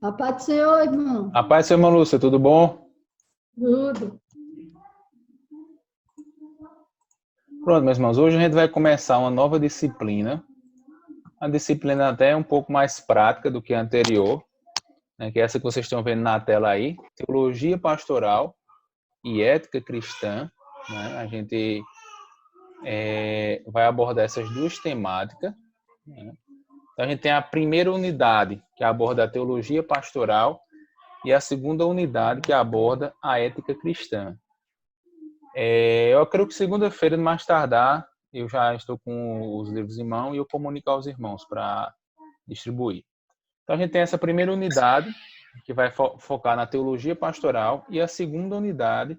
A paz do Senhor, irmão. A paz, seu irmão Lúcio, tudo bom? Tudo. Pronto, meus irmãos, hoje a gente vai começar uma nova disciplina. A disciplina até um pouco mais prática do que a anterior, né, que é essa que vocês estão vendo na tela aí, Teologia Pastoral e Ética Cristã. Né? A gente vai abordar essas duas temáticas. Né? Então, a gente tem a primeira unidade, que aborda a Teologia Pastoral, e a segunda unidade, que aborda a Ética Cristã. Eu acredito que segunda-feira, mais tardar, eu já estou com os livros em mão e eu comunico aos irmãos para distribuir. Então, a gente tem essa primeira unidade, que vai focar na teologia pastoral, e a segunda unidade,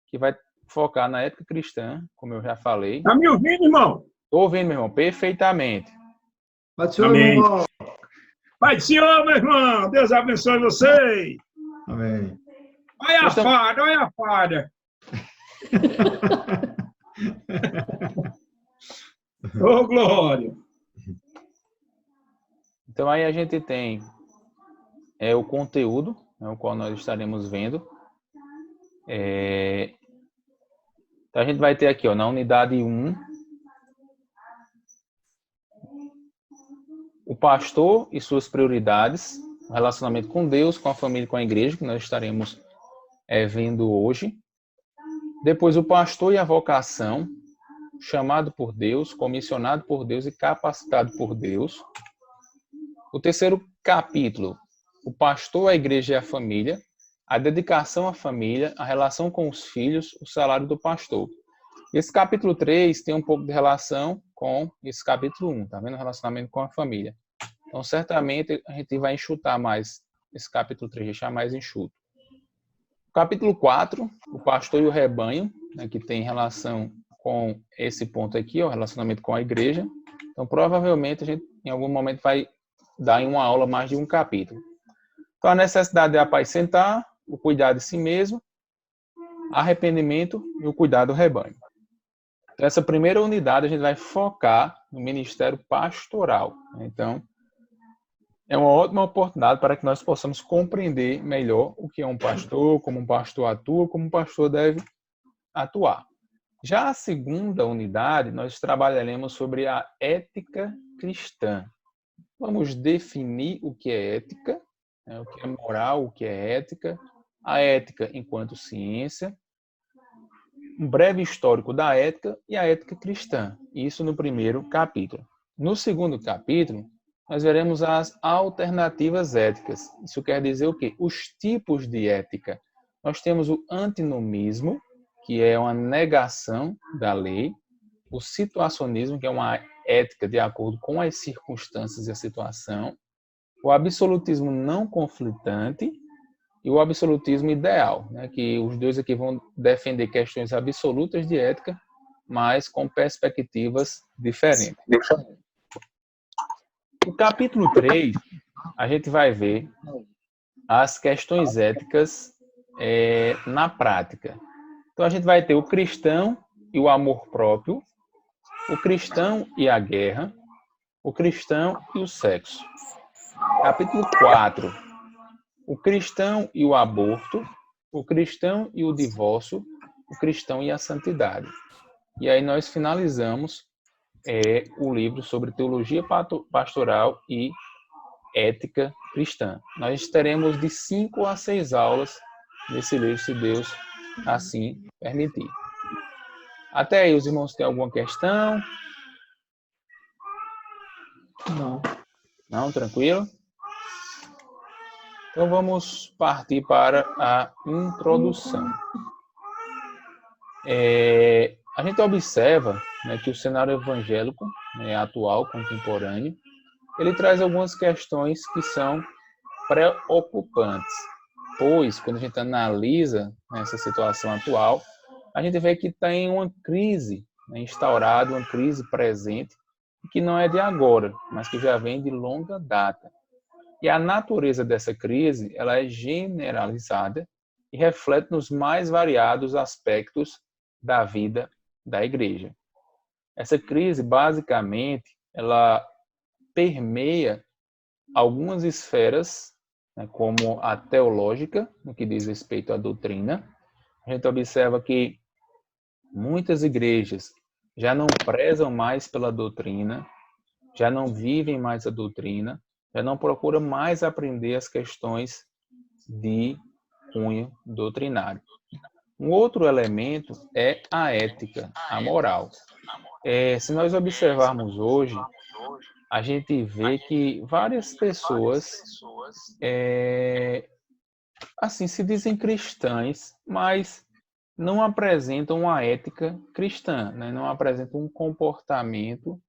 que vai focar na ética cristã, como eu já falei. Tá me ouvindo, irmão? Estou ouvindo, meu irmão, perfeitamente. Paz do Senhor, Amém. irmão. Pai do Senhor, meu irmão. Deus abençoe vocês. Amém. Olha a fada, olha a fada. Ô, glória. Então, aí a gente tem o conteúdo, né, o qual nós estaremos vendo. Então, a gente vai ter aqui, na unidade 1, o pastor e suas prioridades, o relacionamento com Deus, com a família e com a igreja, que nós estaremos vendo hoje. Depois, o pastor e a vocação, chamado por Deus, comissionado por Deus e capacitado por Deus. O terceiro capítulo, o pastor, a igreja e a família, a dedicação à família, a relação com os filhos, o salário do pastor. Esse capítulo 3 tem um pouco de relação com esse capítulo 1, tá vendo? O relacionamento com a família. Então, certamente, a gente vai enxutar mais esse capítulo 3, deixar mais enxuto. O capítulo 4, o pastor e o rebanho, né, que tem relação com esse ponto aqui, o relacionamento com a igreja. Então, provavelmente, a gente, em algum momento, vai dar em uma aula mais de um capítulo. Então, a necessidade de apacentar, o cuidado de si mesmo, arrependimento e o cuidado do rebanho. Então, essa primeira unidade a gente vai focar no ministério pastoral. Então, é uma ótima oportunidade para que nós possamos compreender melhor o que é um pastor, como um pastor atua, como um pastor deve atuar. Já a segunda unidade, nós trabalharemos sobre a ética cristã. Vamos definir o que é ética, o que é moral, o que é ética, a ética enquanto ciência, um breve histórico da ética e a ética cristã. Isso no primeiro capítulo. No segundo capítulo, nós veremos as alternativas éticas. Isso quer dizer o quê? Os tipos de ética. Nós temos o antinomismo, que é uma negação da lei, o situacionismo, que é uma ética de acordo com as circunstâncias e a situação, o absolutismo não conflitante e o absolutismo ideal, né? Que os dois aqui vão defender questões absolutas de ética, mas com perspectivas diferentes. No capítulo 3, a gente vai ver as questões éticas na prática. Então, a gente vai ter o cristão e o amor próprio, o cristão e a guerra, o cristão e o sexo. Capítulo 4, o cristão e o aborto, o cristão e o divórcio, o cristão e a santidade. E aí nós finalizamos o livro sobre teologia pastoral e ética cristã. Nós teremos de 5 a 6 aulas nesse livro, se Deus assim permitir. Até aí, os irmãos têm alguma questão? Não. Não, tranquilo? Então vamos partir para a introdução. A gente observa, né, que o cenário evangélico, né, atual, contemporâneo, ele traz algumas questões que são preocupantes, pois quando a gente analisa essa situação atual, a gente vê que tem uma crise, né, instaurada, uma crise presente, que não é de agora, mas que já vem de longa data. E a natureza dessa crise, ela é generalizada e reflete nos mais variados aspectos da vida da igreja. Essa crise, basicamente, ela permeia algumas esferas né, como a teológica, no que diz respeito à doutrina. A gente observa que muitas igrejas já não prezam mais pela doutrina, já não vivem mais a doutrina, já não procuram mais aprender as questões de cunho doutrinário. Um outro elemento é a ética, a moral. Se nós observarmos hoje, a gente vê que várias pessoas assim se dizem cristãs, mas não apresentam uma ética cristã, né? Não apresentam um comportamento,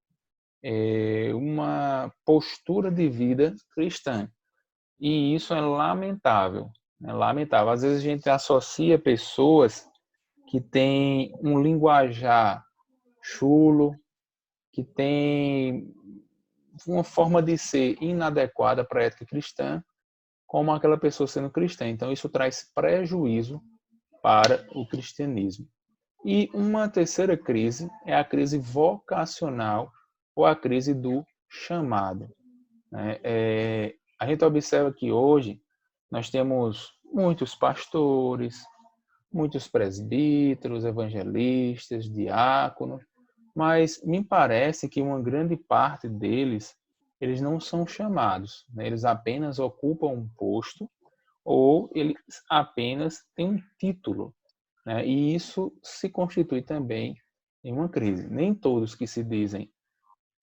uma postura de vida cristã. E isso é lamentável, né? Lamentável. Às vezes a gente associa pessoas que têm um linguajar chulo, que têm uma forma de ser inadequada para a ética cristã, como aquela pessoa sendo cristã. Então, isso traz prejuízo para o cristianismo. E uma terceira crise é a crise vocacional ou a crise do chamado. A gente observa que hoje nós temos muitos pastores, muitos presbíteros, evangelistas, diáconos, mas me parece que uma grande parte deles, eles não são chamados, né? Eles apenas ocupam um posto ou eles apenas têm um título, né? E isso se constitui também em uma crise. Nem todos que se dizem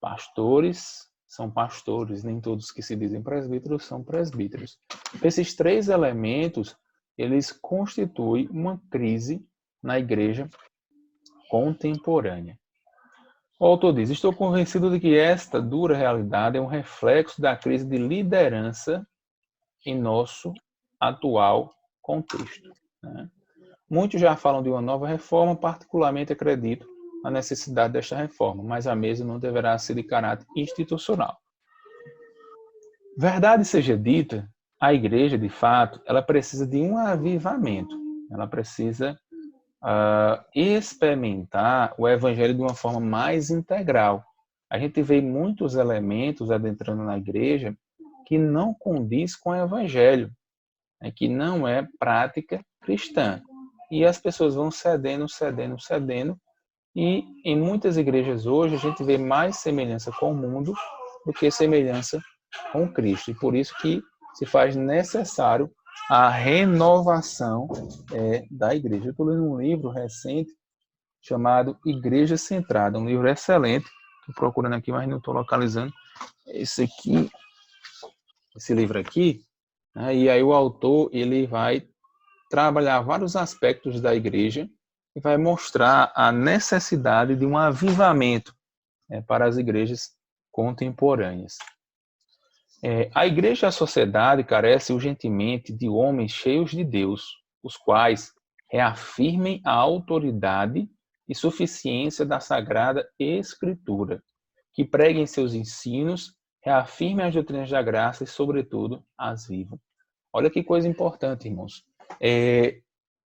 pastores são pastores, nem todos que se dizem presbíteros são presbíteros. Esses três elementos, eles constituem uma crise na igreja contemporânea. O autor diz: estou convencido de que esta dura realidade é um reflexo da crise de liderança em nosso atual contexto, né? Muitos já falam de uma nova reforma, particularmente acredito na necessidade desta reforma, mas a mesma não deverá ser de caráter institucional. Verdade seja dita, a igreja, de fato, ela precisa de um avivamento, ela precisa experimentar o evangelho de uma forma mais integral. A gente vê muitos elementos adentrando na igreja que não condiz com o evangelho, né, que não é prática cristã. E as pessoas vão cedendo, e em muitas igrejas hoje a gente vê mais semelhança com o mundo do que semelhança com Cristo. E por isso que se faz necessário a renovação da igreja. Eu estou lendo um livro recente chamado Igreja Centrada, um livro excelente. Estou procurando aqui, mas não estou localizando. Esse livro aqui, né? E aí o autor ele vai trabalhar vários aspectos da igreja e vai mostrar a necessidade de um avivamento para as igrejas contemporâneas. A igreja e a sociedade carecem urgentemente de homens cheios de Deus, os quais reafirmem a autoridade e suficiência da Sagrada Escritura, que preguem seus ensinos, reafirmem as doutrinas da graça e, sobretudo, as vivam. Olha que coisa importante, irmãos.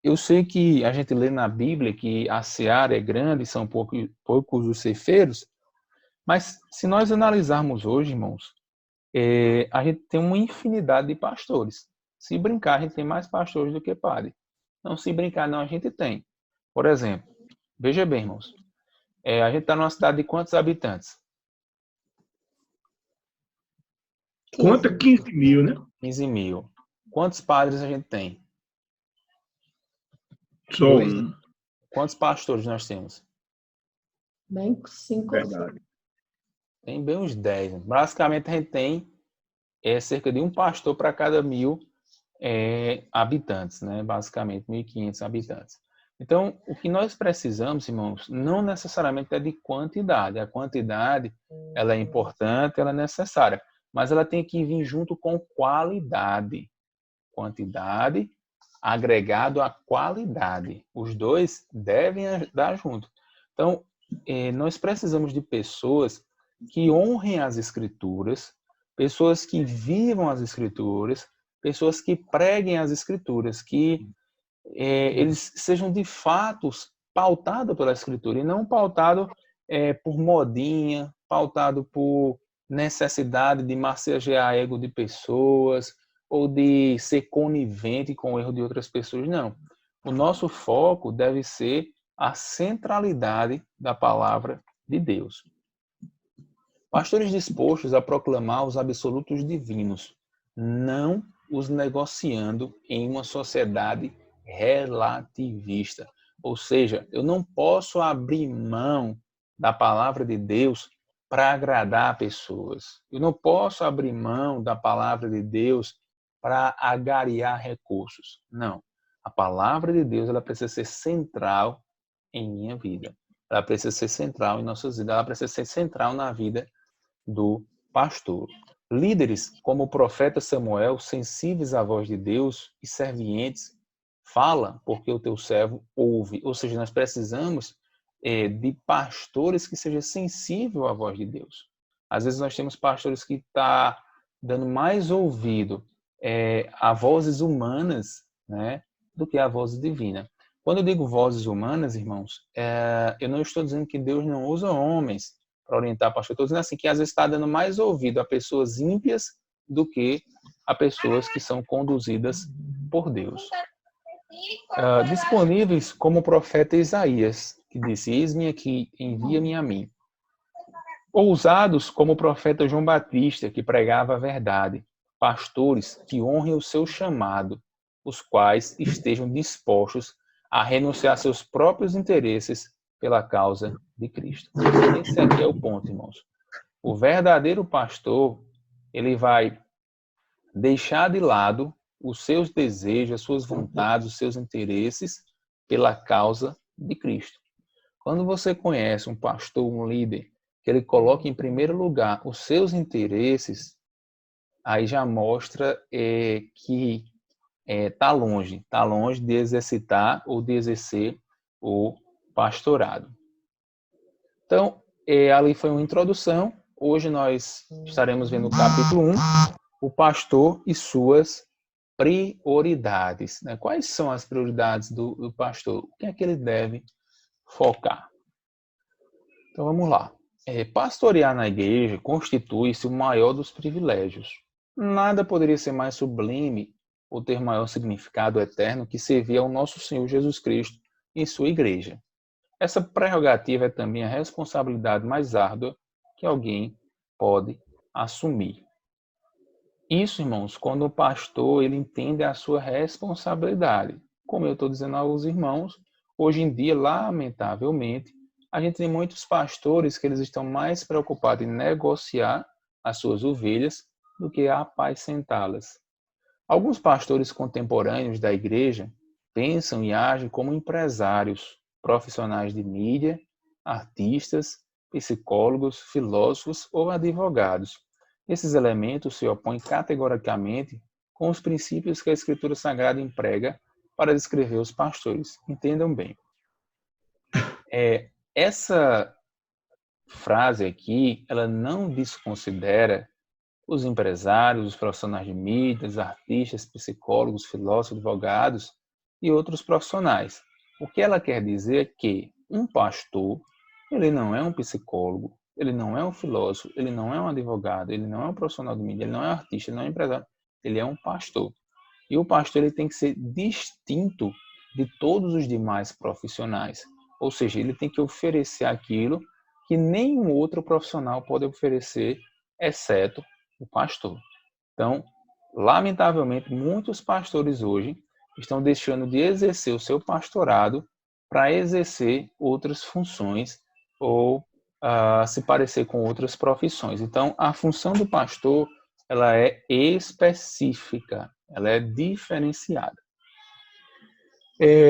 Eu sei que a gente lê na Bíblia que a seara é grande, são poucos os ceifeiros, mas se nós analisarmos hoje, irmãos, a gente tem uma infinidade de pastores. Se brincar, a gente tem mais pastores do que padre. Não, se brincar, não, a gente tem. Por exemplo, veja bem, irmãos, a gente está numa cidade de quantos habitantes? Conta 15 mil, né? 15 mil. Quantos padres a gente tem? Só Dois. um. Quantos pastores nós temos? Bem 5 ou 6. Verdade. Tem bem uns 10. Basicamente, a gente tem cerca de um pastor para cada 1.000 habitantes, né? Basicamente, 1.500 habitantes. Então, o que nós precisamos, irmãos, não necessariamente é de quantidade. A quantidade, ela é importante, ela é necessária, mas ela tem que vir junto com qualidade. Quantidade agregado à qualidade. Os dois devem andar junto. Então, nós precisamos de pessoas que honrem as Escrituras, pessoas que vivam as Escrituras, pessoas que preguem as Escrituras, que eles sejam de fato pautados pela Escritura e não pautados por modinha, pautado por necessidade de massagear ego de pessoas, ou de ser conivente com o erro de outras pessoas, não. O nosso foco deve ser a centralidade da palavra de Deus. Pastores dispostos a proclamar os absolutos divinos, não os negociando em uma sociedade relativista. Ou seja, eu não posso abrir mão da palavra de Deus para agradar pessoas. Eu não posso abrir mão da palavra de Deus para agariar recursos. Não. A palavra de Deus ela precisa ser central em minha vida. Ela precisa ser central em nossas vidas. Ela precisa ser central na vida do pastor. Líderes como o profeta Samuel, sensíveis à voz de Deus e servientes, fala porque o teu servo ouve. Ou seja, nós precisamos de pastores que sejam sensíveis à voz de Deus. Às vezes nós temos pastores que estão dando mais ouvido a vozes humanas, né, do que a voz divina. Quando eu digo vozes humanas, irmãos, eu não estou dizendo que Deus não usa homens para orientar pastor. Estou dizendo assim, que às vezes está dando mais ouvido a pessoas ímpias do que a pessoas que são conduzidas por Deus. Disponíveis como o profeta Isaías, que disse, eis-me aqui, envia-me a mim. Ousados como o profeta João Batista, que pregava a verdade. Pastores que honrem o seu chamado, os quais estejam dispostos a renunciar a seus próprios interesses pela causa de Cristo. Esse aqui é o ponto, irmãos. O verdadeiro pastor, ele vai deixar de lado os seus desejos, as suas vontades, os seus interesses pela causa de Cristo. Quando você conhece um pastor, um líder, que ele coloca em primeiro lugar os seus interesses, aí já mostra que está longe de exercitar ou de exercer o pastorado. Então, ali foi uma introdução. Hoje nós estaremos vendo o capítulo 1, o pastor e suas prioridades. Né? Quais são as prioridades do pastor? O que é que ele deve focar? Então, vamos lá. Pastorear na igreja constitui-se o maior dos privilégios. Nada poderia ser mais sublime ou ter maior significado eterno que servir ao nosso Senhor Jesus Cristo em sua igreja. Essa prerrogativa é também a responsabilidade mais árdua que alguém pode assumir. Isso, irmãos, quando o pastor ele entende a sua responsabilidade. Como eu estou dizendo aos irmãos, hoje em dia, lamentavelmente, a gente tem muitos pastores que eles estão mais preocupados em negociar as suas ovelhas do que apacentá-las. Alguns pastores contemporâneos da igreja pensam e agem como empresários, profissionais de mídia, artistas, psicólogos, filósofos ou advogados. Esses elementos se opõem categoricamente com os princípios que a Escritura Sagrada emprega para descrever os pastores. Entendam bem. Essa frase aqui, ela não desconsidera os empresários, os profissionais de mídia, os artistas, psicólogos, filósofos, advogados e outros profissionais. O que ela quer dizer é que um pastor, ele não é um psicólogo, ele não é um filósofo, ele não é um advogado, ele não é um profissional de mídia, ele não é um artista, ele não é um empresário, ele é um pastor. E o pastor ele tem que ser distinto de todos os demais profissionais. Ou seja, ele tem que oferecer aquilo que nenhum outro profissional pode oferecer, exceto o pastor. Então, lamentavelmente, muitos pastores hoje estão deixando de exercer o seu pastorado para exercer outras funções ou se parecer com outras profissões. Então, a função do pastor ela é específica, ela é diferenciada.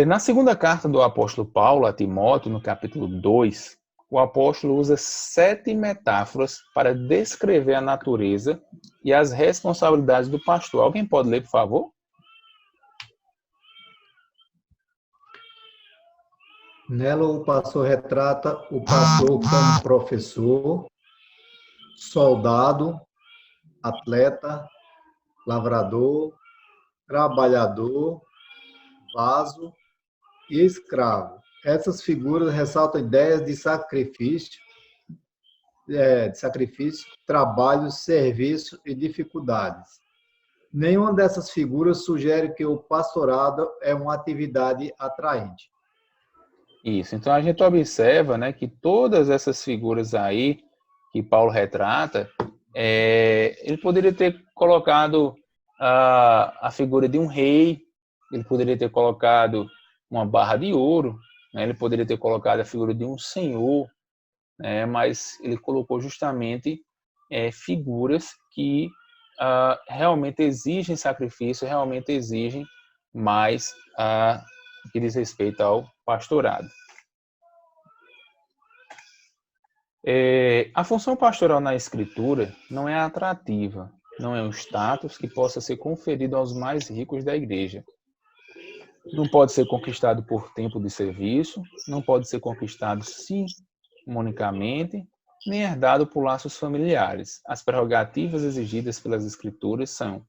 Na segunda carta do apóstolo Paulo a Timóteo, no capítulo 2, o apóstolo usa 7 metáforas para descrever a natureza e as responsabilidades do pastor. Alguém pode ler, por favor? Nela, o pastor retrata o pastor como professor, soldado, atleta, lavrador, trabalhador, vaso e escravo. Essas figuras ressaltam ideias de sacrifício, trabalho, serviço e dificuldades. Nenhuma dessas figuras sugere que o pastorado é uma atividade atraente. Isso. Então a gente observa, né, que todas essas figuras aí que Paulo retrata, ele poderia ter colocado a figura de um rei, ele poderia ter colocado uma barra de ouro, né, ele poderia ter colocado a figura de um senhor, né, mas ele colocou justamente figuras que realmente exigem sacrifício, realmente exigem mais que diz respeito ao pastorado. A função pastoral na Escritura não é atrativa, não é um status que possa ser conferido aos mais ricos da igreja. Não pode ser conquistado por tempo de serviço, não pode ser conquistado simonicamente, nem herdado por laços familiares. As prerrogativas exigidas pelas Escrituras são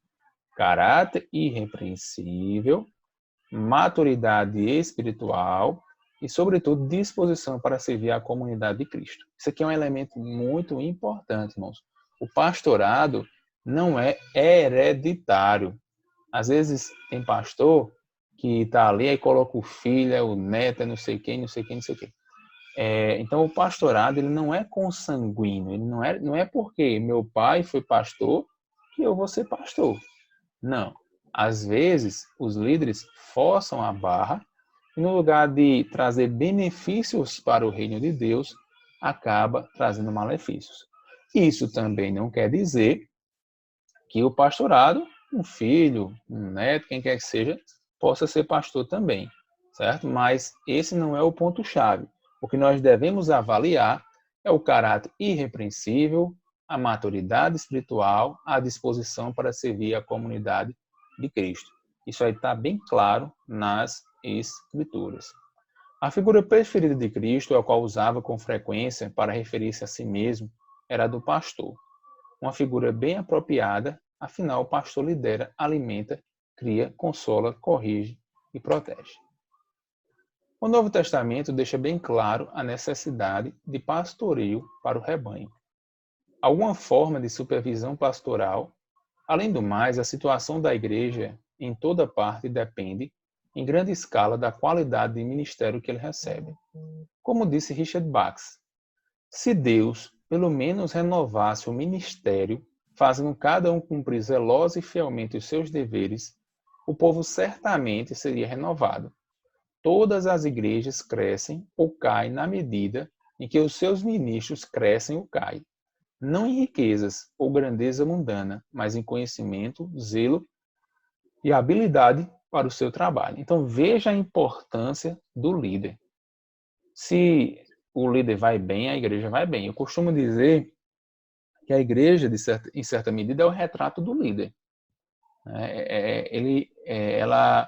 caráter irrepreensível, maturidade espiritual e, sobretudo, disposição para servir à comunidade de Cristo. Isso aqui é um elemento muito importante, irmãos. O pastorado não é hereditário. Às vezes tem pastor que está ali e coloca o filho, o neto, não sei quem, não sei quem, não sei quem. Então, o pastorado ele não é consanguíneo. Ele não é porque meu pai foi pastor que eu vou ser pastor. Não. Às vezes, os líderes forçam a barra e, no lugar de trazer benefícios para o reino de Deus, acaba trazendo malefícios. Isso também não quer dizer que o pastorado, um filho, um neto, quem quer que seja, possa ser pastor também, certo? Mas esse não é o ponto-chave. O que nós devemos avaliar é o caráter irrepreensível, a maturidade espiritual, a disposição para servir a comunidade de Cristo. Isso aí está bem claro nas Escrituras. A figura preferida de Cristo, a qual usava com frequência para referir-se a si mesmo, era a do pastor. Uma figura bem apropriada, afinal o pastor lidera, alimenta, cria, consola, corrige e protege. O Novo Testamento deixa bem claro a necessidade de pastoreio para o rebanho. Alguma forma de supervisão pastoral. Além do mais, a situação da igreja em toda parte depende, em grande escala, da qualidade de ministério que ele recebe. Como disse Richard Backs, se Deus, pelo menos, renovasse o ministério, fazendo cada um cumprir zelosa e fielmente os seus deveres, o povo certamente seria renovado. Todas as igrejas crescem ou caem na medida em que os seus ministros crescem ou caem. Não em riquezas ou grandeza mundana, mas em conhecimento, zelo e habilidade para o seu trabalho. Então, veja a importância do líder. Se o líder vai bem, a igreja vai bem. Eu costumo dizer que a igreja, em certa medida, é o retrato do líder. Ela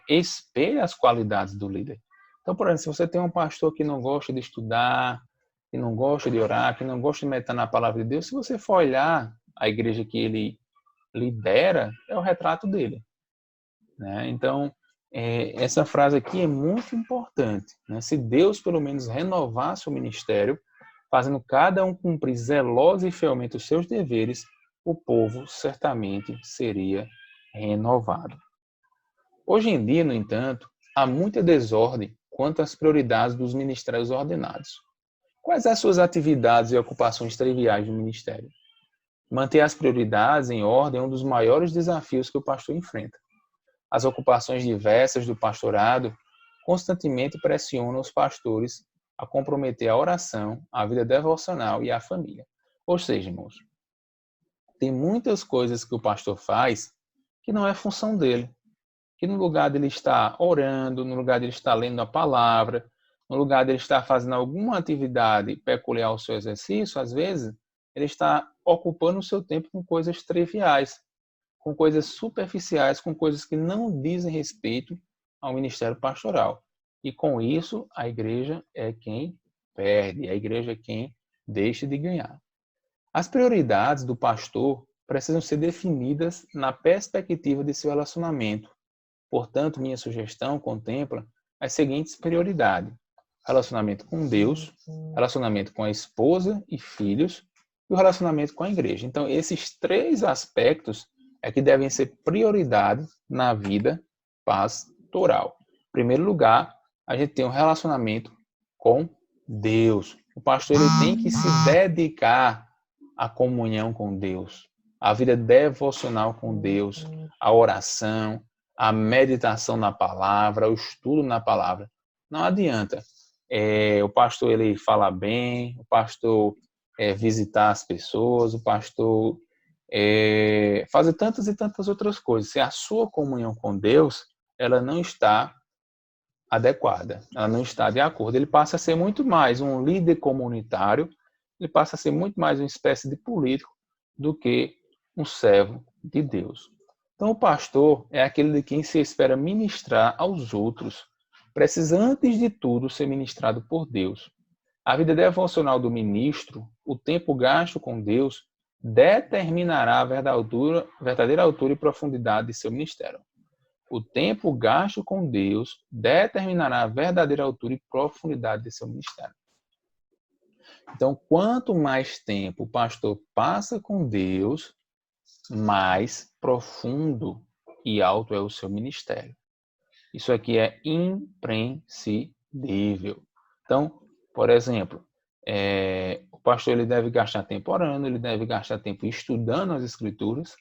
espelha as qualidades do líder. Então, por exemplo, se você tem um pastor que não gosta de estudar, que não gosta de orar, que não gosta de meditar na palavra de Deus, se você for olhar a igreja que ele lidera, é o retrato dele. Né? Então, essa frase aqui é muito importante. Né? Se Deus, pelo menos, renovasse o ministério, fazendo cada um cumprir zelosa e fielmente os seus deveres, o povo certamente seria renovado. Hoje em dia, no entanto, há muita desordem quanto às prioridades dos ministérios ordenados. Quais as suas atividades e ocupações triviais do ministério? Manter as prioridades em ordem é um dos maiores desafios que o pastor enfrenta. As ocupações diversas do pastorado constantemente pressionam os pastores a comprometer a oração, a vida devocional e a família. Ou seja, irmãos, tem muitas coisas que o pastor faz que não é função dele. Que no lugar dele estar orando, no lugar dele estar lendo a palavra, no lugar dele estar fazendo alguma atividade peculiar ao seu exercício, às vezes, ele está ocupando o seu tempo com coisas triviais, com coisas superficiais, com coisas que não dizem respeito ao ministério pastoral. E com isso, a igreja é quem perde, a igreja é quem deixa de ganhar. As prioridades do pastor precisam ser definidas na perspectiva de seu relacionamento. Portanto, minha sugestão contempla as seguintes prioridades: relacionamento com Deus, relacionamento com a esposa e filhos e o relacionamento com a igreja. Então, esses três aspectos é que devem ser prioridade na vida pastoral. Em primeiro lugar, a gente tem um relacionamento com Deus. O pastor ele tem que se dedicar à comunhão com Deus, à vida devocional com Deus, à oração, à meditação na palavra, ao estudo na palavra. Não adianta o pastor ele falar bem, o pastor visitar as pessoas, o pastor fazer tantas e tantas outras coisas. Se a sua comunhão com Deus ela não está adequada, ela não está de acordo, ele passa a ser muito mais um líder comunitário, ele passa a ser muito mais uma espécie de político do que um servo de Deus. Então, o pastor é aquele de quem se espera ministrar aos outros. Precisa, antes de tudo, ser ministrado por Deus. A vida devocional do ministro, o tempo gasto com Deus, determinará a verdadeira altura e profundidade de seu ministério. O tempo gasto com Deus determinará a verdadeira altura e profundidade de seu ministério. Então, quanto mais tempo o pastor passa com Deus, mais profundo e alto é o seu ministério. Isso aqui é imprescindível. Então, por exemplo, o pastor ele deve gastar tempo orando, ele deve gastar tempo estudando as Escrituras.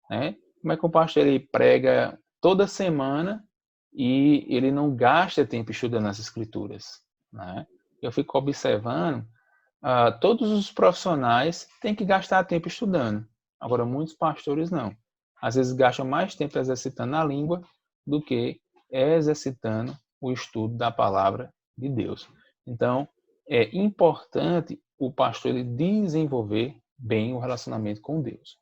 Né? Como é que o pastor ele prega toda semana e ele não gasta tempo estudando as Escrituras? Né? Eu fico observando, todos os profissionais têm que gastar tempo estudando. Agora, muitos pastores não. Às vezes gastam mais tempo exercitando a língua do que exercitando o estudo da palavra de Deus. Então, é importante o pastor ele desenvolver bem o relacionamento com Deus.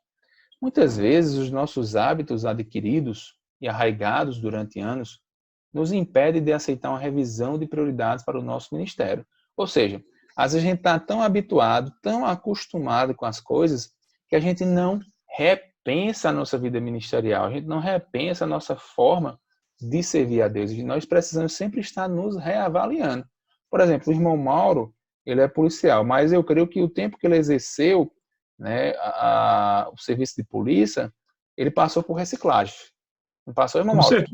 Muitas vezes, os nossos hábitos adquiridos e arraigados durante anos nos impedem de aceitar uma revisão de prioridades para o nosso ministério. Ou seja, às vezes a gente está tão habituado, tão acostumado com as coisas, que a gente não repensa a nossa vida ministerial, a gente não repensa a nossa forma de servir a Deus. E nós precisamos sempre estar nos reavaliando. Por exemplo, o irmão Mauro, ele é policial, mas eu creio que o tempo que ele exerceu, né, o serviço de polícia, ele passou por reciclagem. Não passou, irmão Mauro?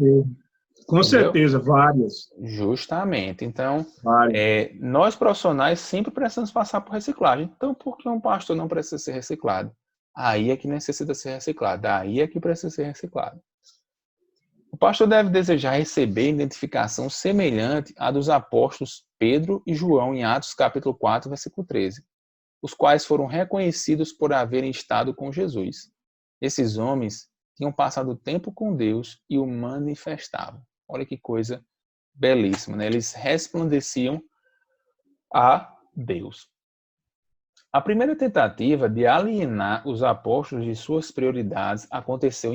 Com certeza, várias. Justamente. Então, nós profissionais sempre precisamos passar por reciclagem. Então, por que um pastor não precisa ser reciclado? Aí é que necessita ser reciclado. Aí é que precisa ser reciclado. O pastor deve desejar receber identificação semelhante à dos apóstolos Pedro e João em Atos capítulo 4, versículo 13, os quais foram reconhecidos por haverem estado com Jesus. Esses homens tinham passado tempo com Deus e o manifestavam. Olha que coisa belíssima, né? Eles resplandeciam a Deus. A primeira tentativa de alienar os apóstolos de suas prioridades aconteceu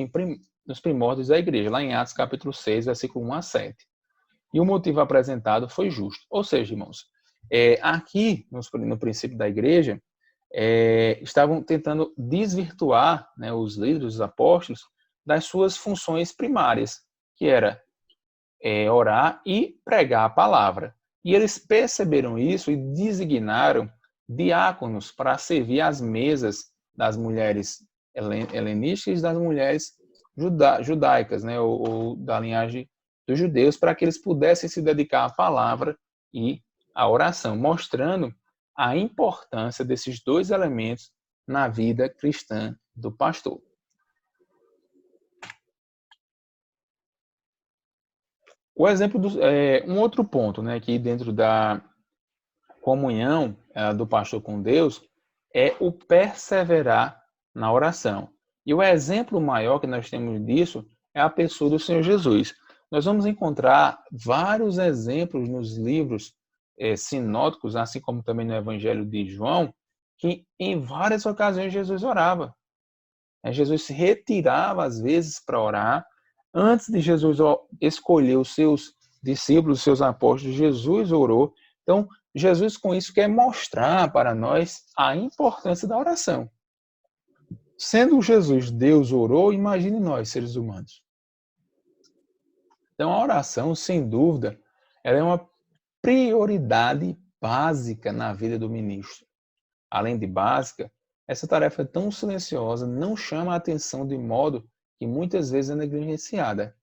nos primórdios da igreja, lá em Atos capítulo 6, versículo 1 a 7. E o motivo apresentado foi justo. Ou seja, irmãos, aqui, no princípio da igreja, estavam tentando desvirtuar, né, os líderes, os apóstolos, das suas funções primárias, que era orar e pregar a palavra. E eles perceberam isso e designaram diáconos para servir às mesas das mulheres helenísticas e das mulheres judaicas, né, ou da linhagem dos judeus, para que eles pudessem se dedicar à palavra e à oração, mostrando a importância desses dois elementos na vida cristã do pastor. O exemplo um outro ponto, né, que dentro da comunhão do pastor com Deus é o perseverar na oração. E o exemplo maior que nós temos disso é a pessoa do Senhor Jesus. Nós vamos encontrar vários exemplos nos livros sinóticos, assim como também no Evangelho de João, que em várias ocasiões Jesus orava. Jesus se retirava às vezes para orar. Antes de Jesus escolher os seus discípulos, os seus apóstolos, Jesus orou. Então, Jesus com isso quer mostrar para nós a importância da oração. Sendo Jesus, Deus orou, imagine nós, seres humanos. Então, a oração, sem dúvida, ela é uma prioridade básica na vida do ministro. Além de básica, essa tarefa é tão silenciosa, não chama a atenção de modo que muitas vezes é negligenciada.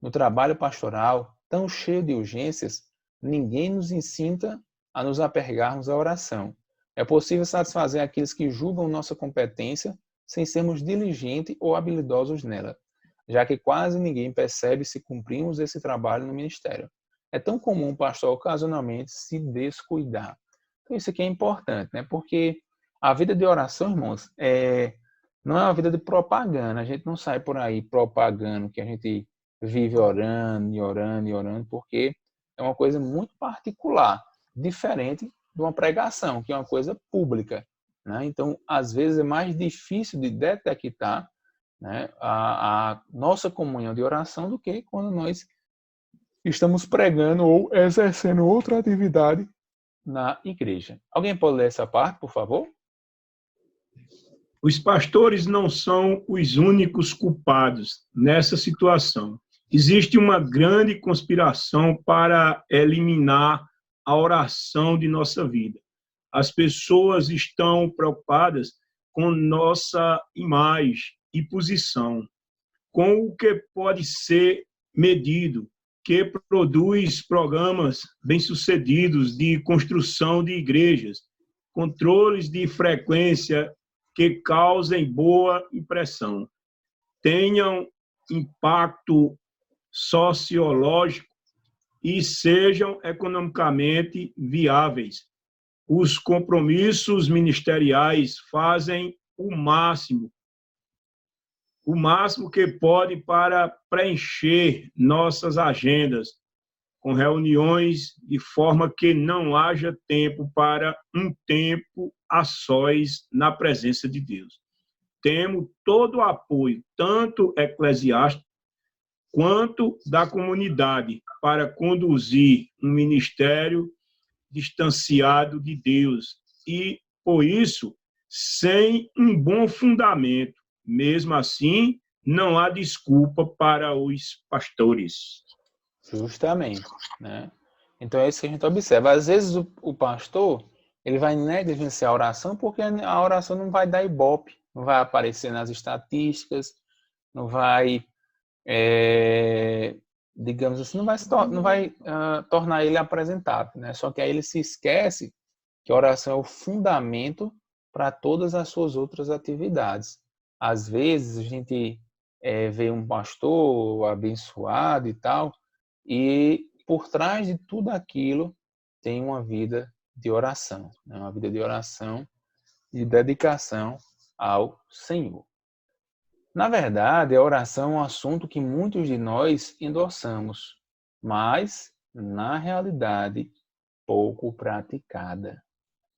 No trabalho pastoral, tão cheio de urgências, ninguém nos incita a nos apegarmos à oração. É possível satisfazer aqueles que julgam nossa competência sem sermos diligentes ou habilidosos nela, já que quase ninguém percebe se cumprimos esse trabalho no ministério. É tão comum o pastor ocasionalmente se descuidar. Então isso aqui é importante, né? Porque a vida de oração, irmãos, não é uma vida de propaganda. A gente não sai por aí propagando que a gente vive orando e orando e orando, porque é uma coisa muito particular, diferente de uma pregação, que é uma coisa pública, né? Então, às vezes é mais difícil de detectar, né, a nossa comunhão de oração do que quando nós estamos pregando ou exercendo outra atividade na igreja. Alguém pode ler essa parte, por favor? Os pastores não são os únicos culpados nessa situação. Existe uma grande conspiração para eliminar a oração de nossa vida. As pessoas estão preocupadas com nossa imagem e posição, com o que pode ser medido, que produz programas bem-sucedidos de construção de igrejas, controles de frequência que causem boa impressão, tenham impacto sociológico e sejam economicamente viáveis. Os compromissos ministeriais fazem o máximo que podem para preencher nossas agendas com reuniões de forma que não haja tempo para um tempo a sós na presença de Deus. Temos todo o apoio, tanto eclesiástico quanto da comunidade, para conduzir um ministério distanciado de Deus e, por isso, sem um bom fundamento. Mesmo assim, não há desculpa para os pastores. Justamente, né? Então é isso que a gente observa. Às vezes o pastor, ele vai negligenciar a oração porque a oração não vai dar ibope, não vai aparecer nas estatísticas, não vai, digamos assim, não vai tornar ele apresentável, né? Só que aí ele se esquece que a oração é o fundamento para todas as suas outras atividades. Às vezes a gente vê um pastor abençoado e tal, e por trás de tudo aquilo tem uma vida de oração, né? Uma vida de oração e dedicação ao Senhor. Na verdade, a oração é um assunto que muitos de nós endossamos, mas, na realidade, pouco praticada.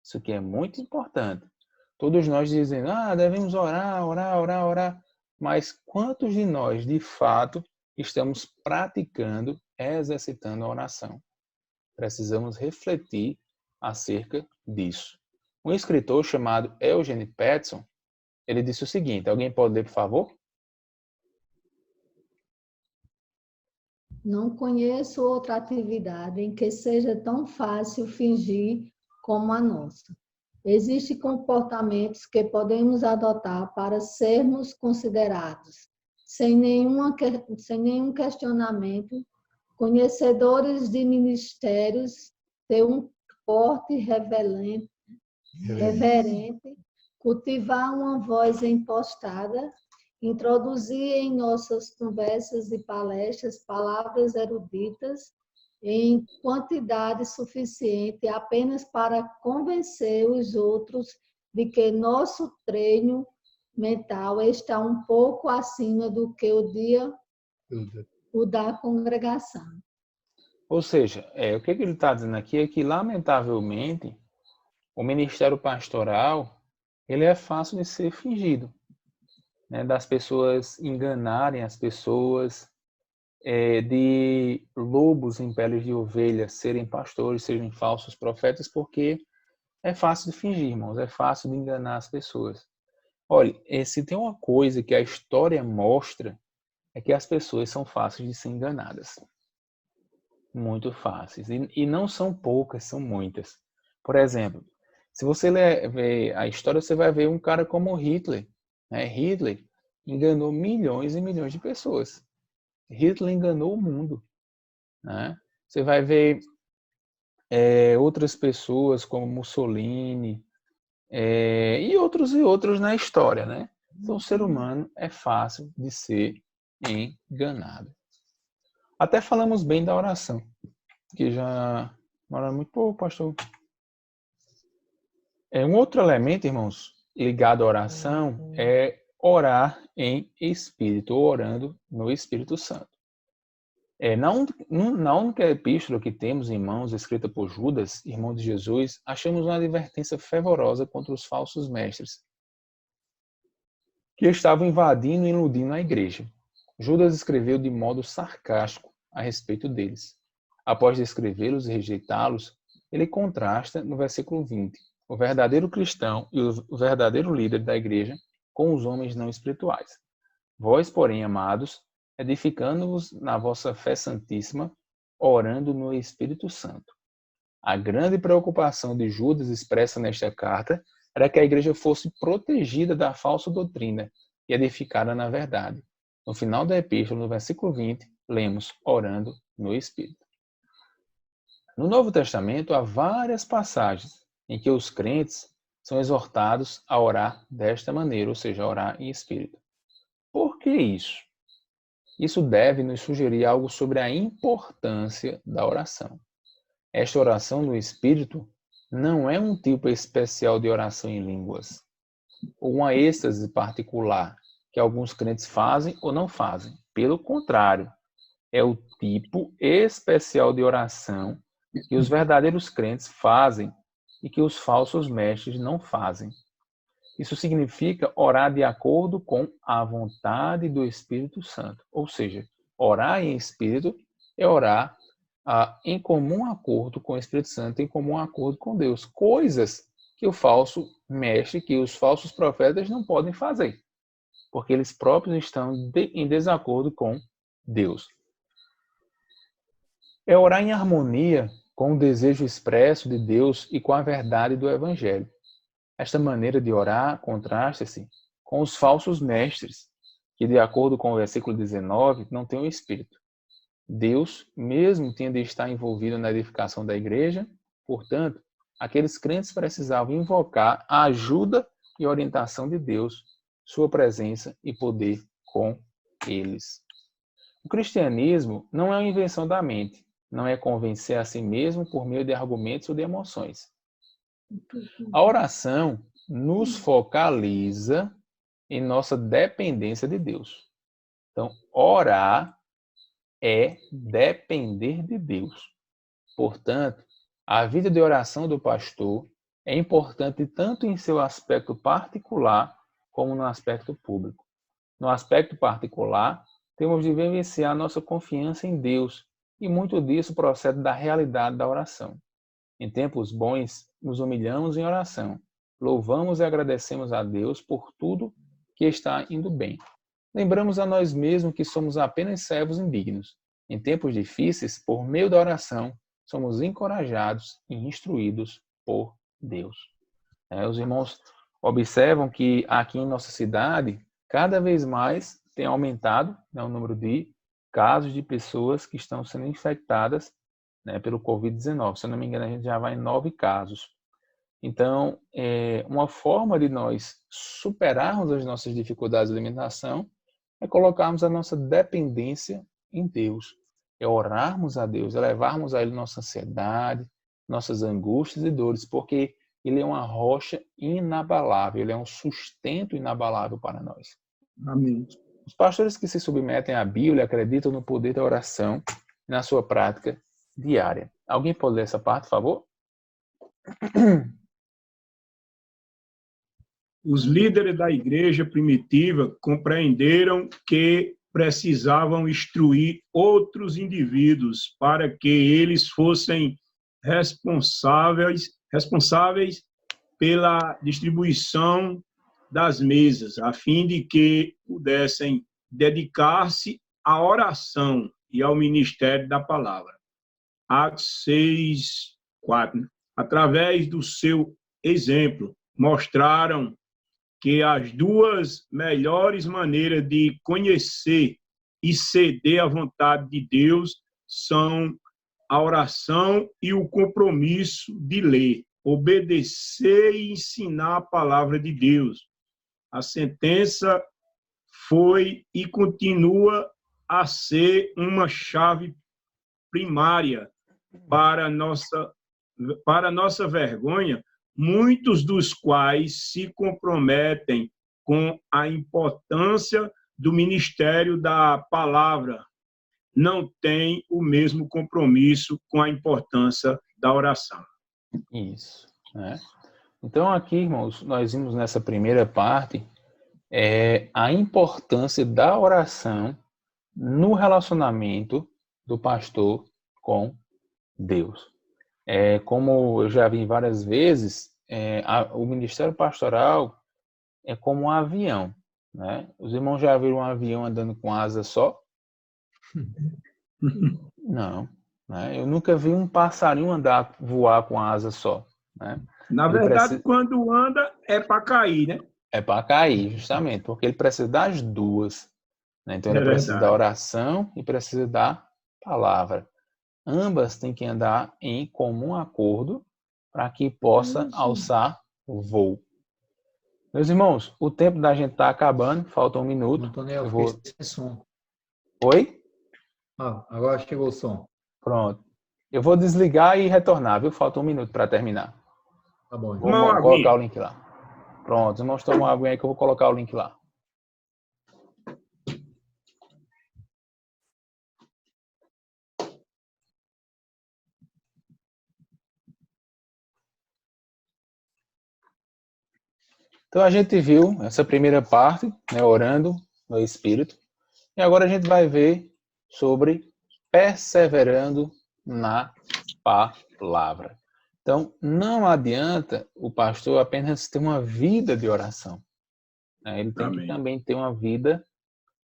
Isso aqui é muito importante. Todos nós dizem, devemos orar, orar, orar, orar. Mas quantos de nós, de fato, estamos praticando, exercitando a oração? Precisamos refletir acerca disso. Um escritor chamado Eugene Peterson, ele disse o seguinte, alguém pode ler, por favor? Não conheço outra atividade em que seja tão fácil fingir como a nossa. Existem comportamentos que podemos adotar para sermos considerados, sem nenhum questionamento, conhecedores de ministérios, ter um porte reverente, cultivar uma voz impostada, introduzir em nossas conversas e palestras palavras eruditas em quantidade suficiente apenas para convencer os outros de que nosso treino mental está um pouco acima do que o da congregação. Ou seja, o que ele está dizendo aqui é que, lamentavelmente, o ministério pastoral ele é fácil de ser fingido, né? Das pessoas enganarem as pessoas, de lobos em peles de ovelhas serem pastores, serem falsos profetas, porque é fácil de fingir, irmãos, é fácil de enganar as pessoas. Olha, se tem uma coisa que a história mostra, é que as pessoas são fáceis de ser enganadas. Muito fáceis. E não são poucas, são muitas. Por exemplo, se você ver a história, você vai ver um cara como Hitler, né? Hitler, enganou milhões e milhões de pessoas. Hitler enganou o mundo, né? Você vai ver outras pessoas como Mussolini e outros na história, né? Então, o ser humano é fácil de ser enganado. Até falamos bem da oração, que já mora muito pouco, pastor. Um outro elemento, irmãos, ligado à oração é orar em espírito, ou orando no Espírito Santo. Na única epístola que temos em mãos, escrita por Judas, irmão de Jesus, achamos uma advertência fervorosa contra os falsos mestres, que estavam invadindo e iludindo a igreja. Judas escreveu de modo sarcástico a respeito deles. Após descrevê-los e rejeitá-los, ele contrasta no versículo 20 o verdadeiro cristão e o verdadeiro líder da igreja com os homens não espirituais. Vós, porém, amados, edificando-vos na vossa fé santíssima, orando no Espírito Santo. A grande preocupação de Judas expressa nesta carta era que a igreja fosse protegida da falsa doutrina e edificada na verdade. No final da epístola, no versículo 20, lemos orando no Espírito. No Novo Testamento, há várias passagens em que os crentes são exortados a orar desta maneira, ou seja, a orar em Espírito. Por que isso? Isso deve nos sugerir algo sobre a importância da oração. Esta oração no Espírito não é um tipo especial de oração em línguas, ou uma êxtase particular que alguns crentes fazem ou não fazem. Pelo contrário, é o tipo especial de oração que os verdadeiros crentes fazem e que os falsos mestres não fazem. Isso significa orar de acordo com a vontade do Espírito Santo. Ou seja, orar em Espírito é orar em comum acordo com o Espírito Santo, em comum acordo com Deus. Coisas que o falso mestre, que os falsos profetas não podem fazer, porque eles próprios estão em desacordo com Deus. É orar em harmonia com o desejo expresso de Deus e com a verdade do Evangelho. Esta maneira de orar contrasta-se com os falsos mestres, que, de acordo com o versículo 19, não têm o Espírito. Deus mesmo tinha de estar envolvido na edificação da igreja, portanto, aqueles crentes precisavam invocar a ajuda e orientação de Deus, sua presença e poder com eles. O cristianismo não é uma invenção da mente, não é convencer a si mesmo por meio de argumentos ou de emoções. A oração nos focaliza em nossa dependência de Deus. Então, orar é depender de Deus. Portanto, a vida de oração do pastor é importante tanto em seu aspecto particular como no aspecto público. No aspecto particular, temos de vivenciar nossa confiança em Deus, e muito disso procede da realidade da oração. Em tempos bons, nos humilhamos em oração, louvamos e agradecemos a Deus por tudo que está indo bem. Lembramos a nós mesmos que somos apenas servos indignos. Em tempos difíceis, por meio da oração, somos encorajados e instruídos por Deus. Os irmãos observam que aqui em nossa cidade, cada vez mais tem aumentado o número de casos de pessoas que estão sendo infectadas pelo Covid-19. Se eu não me engano, a gente já vai em 9 casos. Então, uma forma de nós superarmos as nossas dificuldades de alimentação é colocarmos a nossa dependência em Deus. É orarmos a Deus, é levarmos a Ele nossa ansiedade, nossas angústias e dores, porque Ele é uma rocha inabalável, Ele é um sustento inabalável para nós. Amém. Os pastores que se submetem à Bíblia acreditam no poder da oração e na sua prática diária. Alguém pode ler essa parte, por favor? Os líderes da igreja primitiva compreenderam que precisavam instruir outros indivíduos para que eles fossem responsáveis pela distribuição das mesas, a fim de que pudessem dedicar-se à oração e ao ministério da palavra. Atos 6:4. Através do seu exemplo, mostraram que as duas melhores maneiras de conhecer e ceder à vontade de Deus são a oração e o compromisso de ler, obedecer e ensinar a palavra de Deus. A sentença foi e continua a ser uma chave primária para nossa vergonha, muitos dos quais se comprometem com a importância do ministério da palavra, não têm o mesmo compromisso com a importância da oração. Isso, né? Então, aqui, irmãos, nós vimos nessa primeira parte a importância da oração no relacionamento do pastor com Deus. Como eu já vi várias vezes, o ministério pastoral é como um avião, né? Os irmãos já viram um avião andando com asa só? Não, né? Eu nunca vi um passarinho voar com asa só, né? Na verdade, quando anda, é para cair, né? É para cair, justamente, porque ele precisa das duas, né? Então, ele precisa da oração e precisa da palavra. Ambas têm que andar em comum acordo para que possa alçar o voo. Meus irmãos, o tempo da gente está acabando, falta 1 minuto. Antônio, eu fiquei sem som. Oi? Agora chegou o som. Pronto. Eu vou desligar e retornar, viu? Falta 1 minuto para terminar. Tá bom. Vou colocar o link lá. Pronto, os irmãos tomam uma aguinha aí que eu vou colocar o link lá. Então, a gente viu essa primeira parte, né, orando no Espírito. E agora a gente vai ver sobre perseverando na palavra. Então, não adianta o pastor apenas ter uma vida de oração, né? Ele tem que também ter uma vida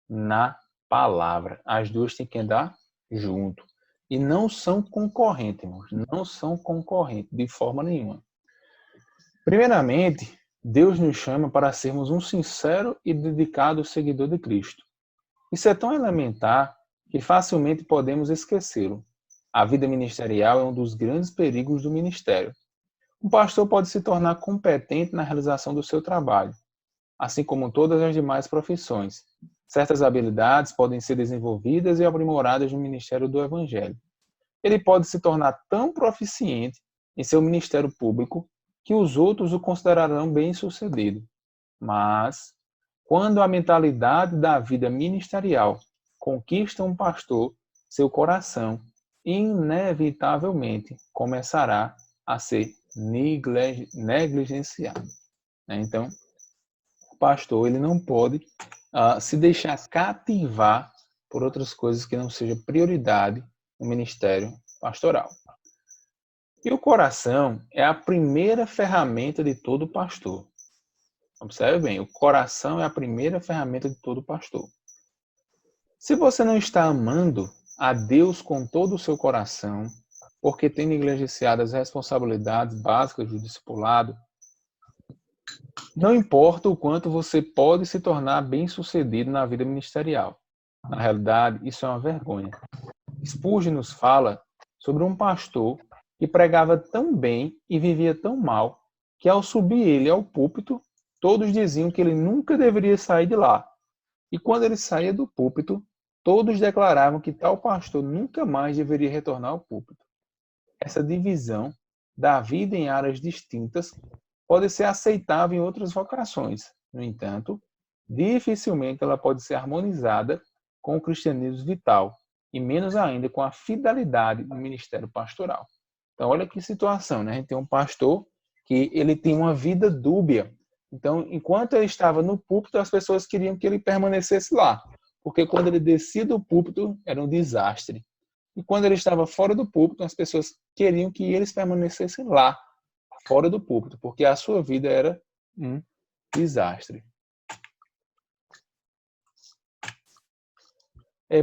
na palavra. As duas têm que andar junto. E não são concorrentes, irmãos. Não são concorrentes de forma nenhuma. Primeiramente, Deus nos chama para sermos um sincero e dedicado seguidor de Cristo. Isso é tão elementar que facilmente podemos esquecê-lo. A vida ministerial é um dos grandes perigos do ministério. Um pastor pode se tornar competente na realização do seu trabalho, assim como todas as demais profissões. Certas habilidades podem ser desenvolvidas e aprimoradas no ministério do Evangelho. Ele pode se tornar tão proficiente em seu ministério público que os outros o considerarão bem-sucedido. Mas, quando a mentalidade da vida ministerial conquista um pastor, seu coração inevitavelmente começará a ser negligenciado. Então, o pastor ele não pode se deixar cativar por outras coisas que não sejam prioridade no ministério pastoral. E o coração é a primeira ferramenta de todo pastor. Observe bem, o coração é a primeira ferramenta de todo pastor. Se você não está amando a Deus com todo o seu coração, porque tem negligenciado as responsabilidades básicas do discipulado, não importa o quanto você pode se tornar bem-sucedido na vida ministerial. Na realidade, isso é uma vergonha. Spurgeon nos fala sobre um pastor que pregava tão bem e vivia tão mal, que ao subir ele ao púlpito, todos diziam que ele nunca deveria sair de lá. E quando ele saía do púlpito, todos declaravam que tal pastor nunca mais deveria retornar ao púlpito. Essa divisão da vida em áreas distintas pode ser aceitável em outras vocações. No entanto, dificilmente ela pode ser harmonizada com o cristianismo vital, e menos ainda com a fidelidade no ministério pastoral. Então, olha que situação, né? A gente tem um pastor que ele tem uma vida dúbia. Então, enquanto ele estava no púlpito, as pessoas queriam que ele permanecesse lá, porque quando ele descia do púlpito, era um desastre. E quando ele estava fora do púlpito, as pessoas queriam que eles permanecessem lá, fora do púlpito, porque a sua vida era um desastre.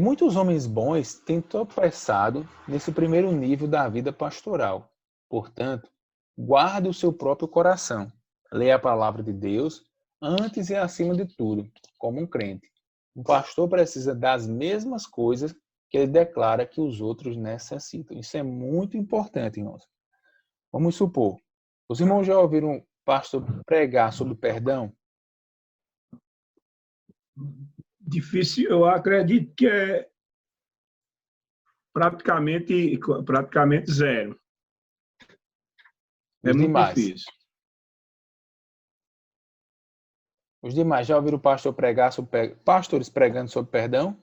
Muitos homens bons têm tropeçado nesse primeiro nível da vida pastoral. Portanto, guarde o seu próprio coração. Leia a palavra de Deus, antes e acima de tudo, como um crente. O pastor precisa das mesmas coisas que ele declara que os outros necessitam. Isso é muito importante, irmãos. Vamos supor, os irmãos já ouviram o pastor pregar sobre perdão? Difícil, eu acredito que é praticamente zero. É Os muito demais. difícil. Os demais já ouviram o pastor pregar sobre pastores pregando sobre perdão?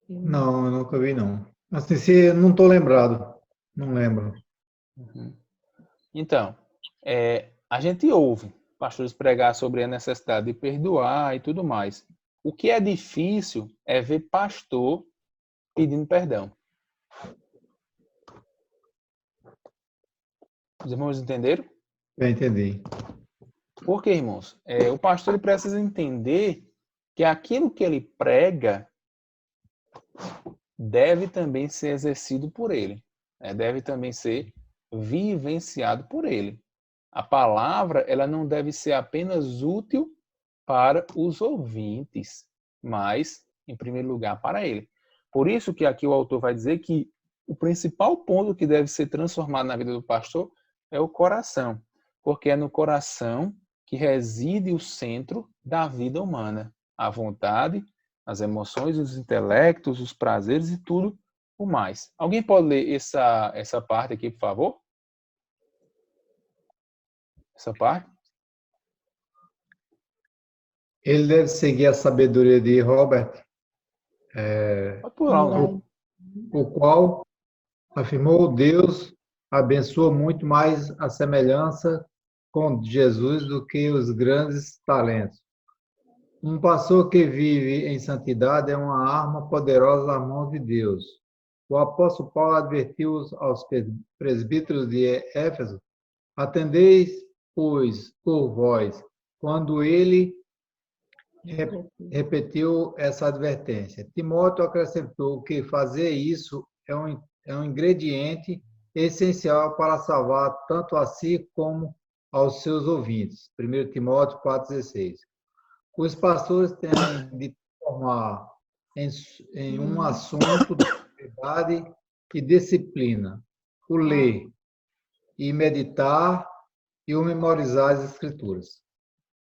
Não, eu nunca vi, não. Assim, se não estou lembrado. Não lembro. Então, a gente ouve pastores pregar sobre a necessidade de perdoar e tudo mais. O que é difícil é ver pastor pedindo perdão. Os irmãos entenderam? Eu entendi. Por quê, irmãos? O pastor ele precisa entender que aquilo que ele prega deve também ser exercido por ele. Deve também ser vivenciado por ele. A palavra ela não deve ser apenas útil para os ouvintes, mas, em primeiro lugar, para ele. Por isso que aqui o autor vai dizer que o principal ponto que deve ser transformado na vida do pastor é o coração, porque é no coração que reside o centro da vida humana, a vontade, as emoções, os intelectos, os prazeres e tudo o mais. Alguém pode ler essa parte aqui, por favor? Essa parte? Ele deve seguir a sabedoria de Robert, Pode pular o nome. o qual afirmou: Deus abençoa muito mais a semelhança com Jesus do que os grandes talentos. Um pastor que vive em santidade é uma arma poderosa na mão de Deus. O apóstolo Paulo advertiu aos presbíteros de Éfeso: atendeis, pois, por vós, quando ele repetiu essa advertência. Timóteo acrescentou que fazer isso é um ingrediente essencial para salvar tanto a si como aos seus ouvintes. 1 Timóteo 4,16. Os pastores têm de transformar em um assunto de piedade e disciplina o ler e meditar e o memorizar as escrituras.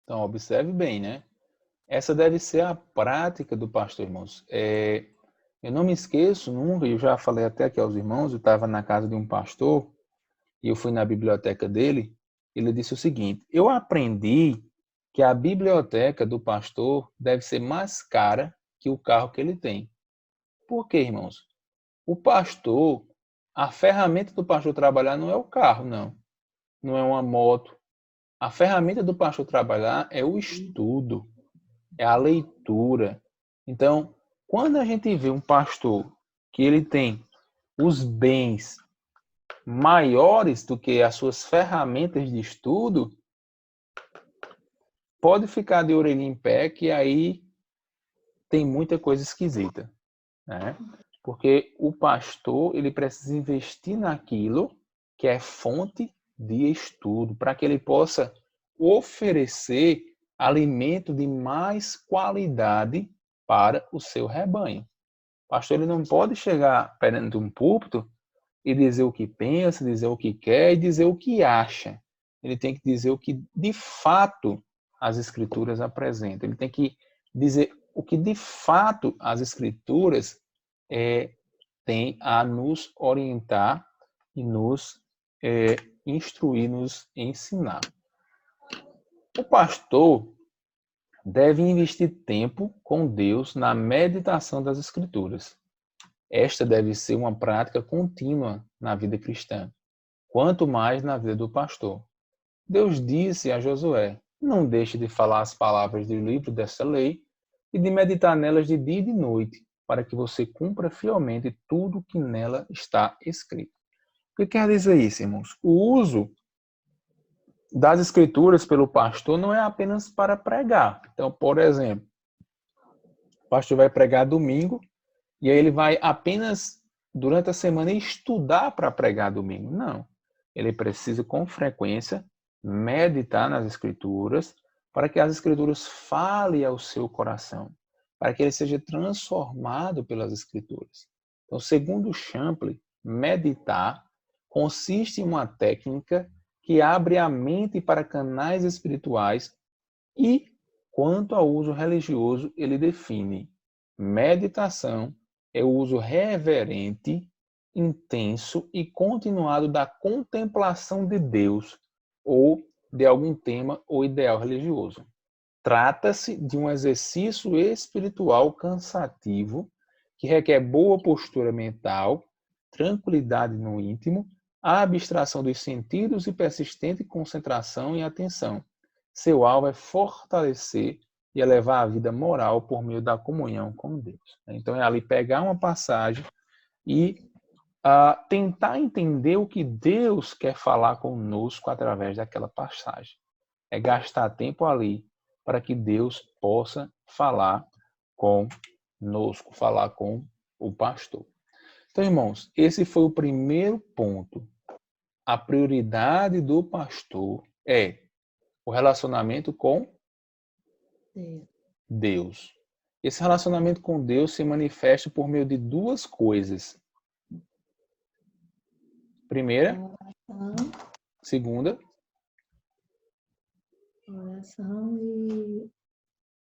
Então, observe bem, né? Essa deve ser a prática do pastor, irmãos. Eu não me esqueço nunca, eu já falei até aqui aos irmãos, eu estava na casa de um pastor e eu fui na biblioteca dele, ele disse o seguinte: eu aprendi que a biblioteca do pastor deve ser mais cara que o carro que ele tem. Por quê, irmãos? O pastor, a ferramenta do pastor trabalhar não é o carro, não. Não é uma moto. A ferramenta do pastor trabalhar é o estudo, é a leitura. Então, quando a gente vê um pastor que ele tem os bens maiores do que as suas ferramentas de estudo, pode ficar de orelha em pé que aí tem muita coisa esquisita, né? Porque o pastor, ele precisa investir naquilo que é fonte de estudo, para que ele possa oferecer alimento de mais qualidade para o seu rebanho. O pastor ele não pode chegar perante um púlpito e dizer o que pensa, dizer o que quer e dizer o que acha. Ele tem que dizer o que de fato as escrituras apresentam. Ele tem que dizer o que de fato as escrituras têm a nos orientar e nos instruir, nos ensinar. O pastor deve investir tempo com Deus na meditação das Escrituras. Esta deve ser uma prática contínua na vida cristã, quanto mais na vida do pastor. Deus disse a Josué: não deixe de falar as palavras do livro desta lei e de meditar nelas de dia e de noite, para que você cumpra fielmente tudo que nela está escrito. O que quer dizer isso, irmãos? O uso das escrituras pelo pastor não é apenas para pregar. Então, por exemplo, o pastor vai pregar domingo e aí ele vai apenas, durante a semana, estudar para pregar domingo. Não. Ele precisa, com frequência, meditar nas escrituras para que as Escrituras falem ao seu coração, para que ele seja transformado pelas Escrituras. Então, segundo Champlin, meditar consiste em uma técnica que abre a mente para canais espirituais e, quanto ao uso religioso, ele define: meditação é o uso reverente, intenso e continuado da contemplação de Deus ou de algum tema ou ideal religioso. Trata-se de um exercício espiritual cansativo que requer boa postura mental, tranquilidade no íntimo, a abstração dos sentidos e persistente concentração e atenção. Seu alvo é fortalecer e elevar a vida moral por meio da comunhão com Deus. Então é ali pegar uma passagem e tentar entender o que Deus quer falar conosco através daquela passagem. É gastar tempo ali para que Deus possa falar conosco, falar com o pastor. Então, irmãos, esse foi o primeiro ponto. A prioridade do pastor é o relacionamento com Deus. Esse relacionamento com Deus se manifesta por meio de duas coisas. Primeira, segunda, oração e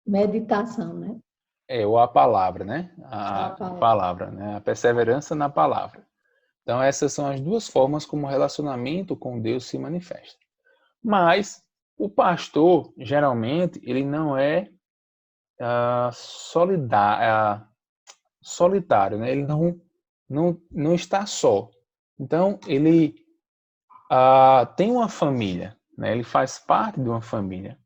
meditação, né? ou a palavra, né? A palavra, né? A perseverança na palavra. Então, essas são as duas formas como o relacionamento com Deus se manifesta. Mas o pastor, geralmente, ele não é solitário, né? Ele não está só. Então, ele tem uma família, né? Ele faz parte de uma família.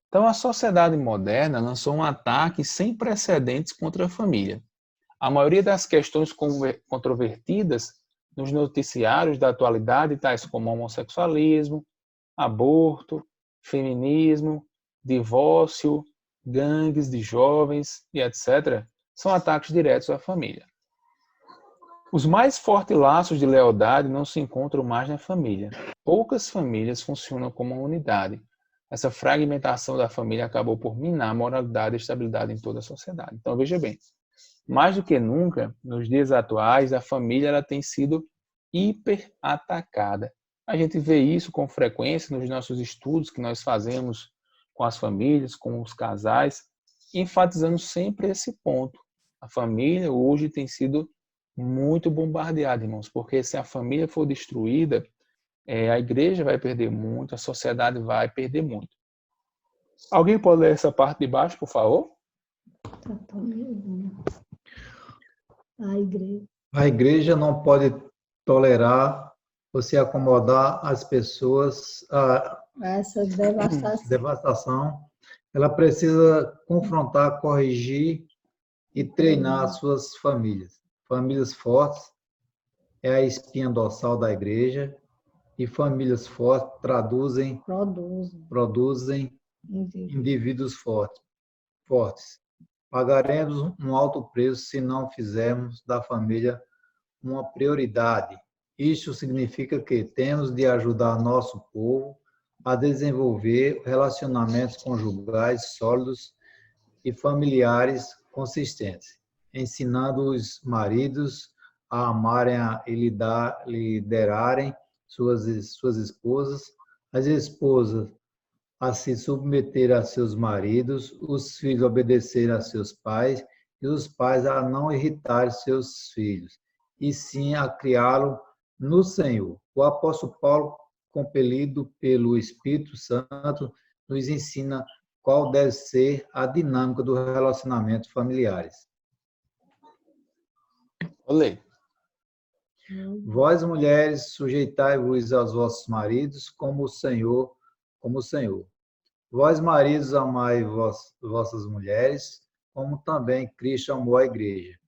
Então, a sociedade moderna lançou um ataque sem precedentes contra a família. A maioria das questões controvertidas nos noticiários da atualidade, tais como homossexualismo, aborto, feminismo, divórcio, gangues de jovens e etc., são ataques diretos à família. Os mais fortes laços de lealdade não se encontram mais na família. Poucas famílias funcionam como uma unidade. Essa fragmentação da família acabou por minar a moralidade e a estabilidade em toda a sociedade. Então, veja bem, mais do que nunca, nos dias atuais, a família ela tem sido hiper atacada. A gente vê isso com frequência nos nossos estudos que nós fazemos com as famílias, com os casais, enfatizando sempre esse ponto. A família hoje tem sido muito bombardeada, irmãos, porque se a família for destruída, a igreja vai perder muito, a sociedade vai perder muito. Alguém pode ler essa parte de baixo, por favor? A igreja não pode tolerar ou se acomodar às pessoas a Essa devastação. Ela precisa confrontar, corrigir e treinar suas famílias. Famílias fortes é a espinha dorsal da igreja e famílias fortes produzem indivíduos fortes. Pagaremos um alto preço se não fizermos da família uma prioridade. Isso significa que temos de ajudar nosso povo a desenvolver relacionamentos conjugais sólidos e familiares consistentes, ensinando os maridos a amarem e liderarem suas esposas, as esposas a se submeter a seus maridos, os filhos a obedecer a seus pais e os pais a não irritar seus filhos, e sim a criá-lo no Senhor. O apóstolo Paulo, compelido pelo Espírito Santo, nos ensina qual deve ser a dinâmica dos relacionamentos familiares. Olê. Vós, mulheres, sujeitai-vos aos vossos maridos como o Senhor. Vós, maridos, amai vossas mulheres, como também Cristo amou a igreja,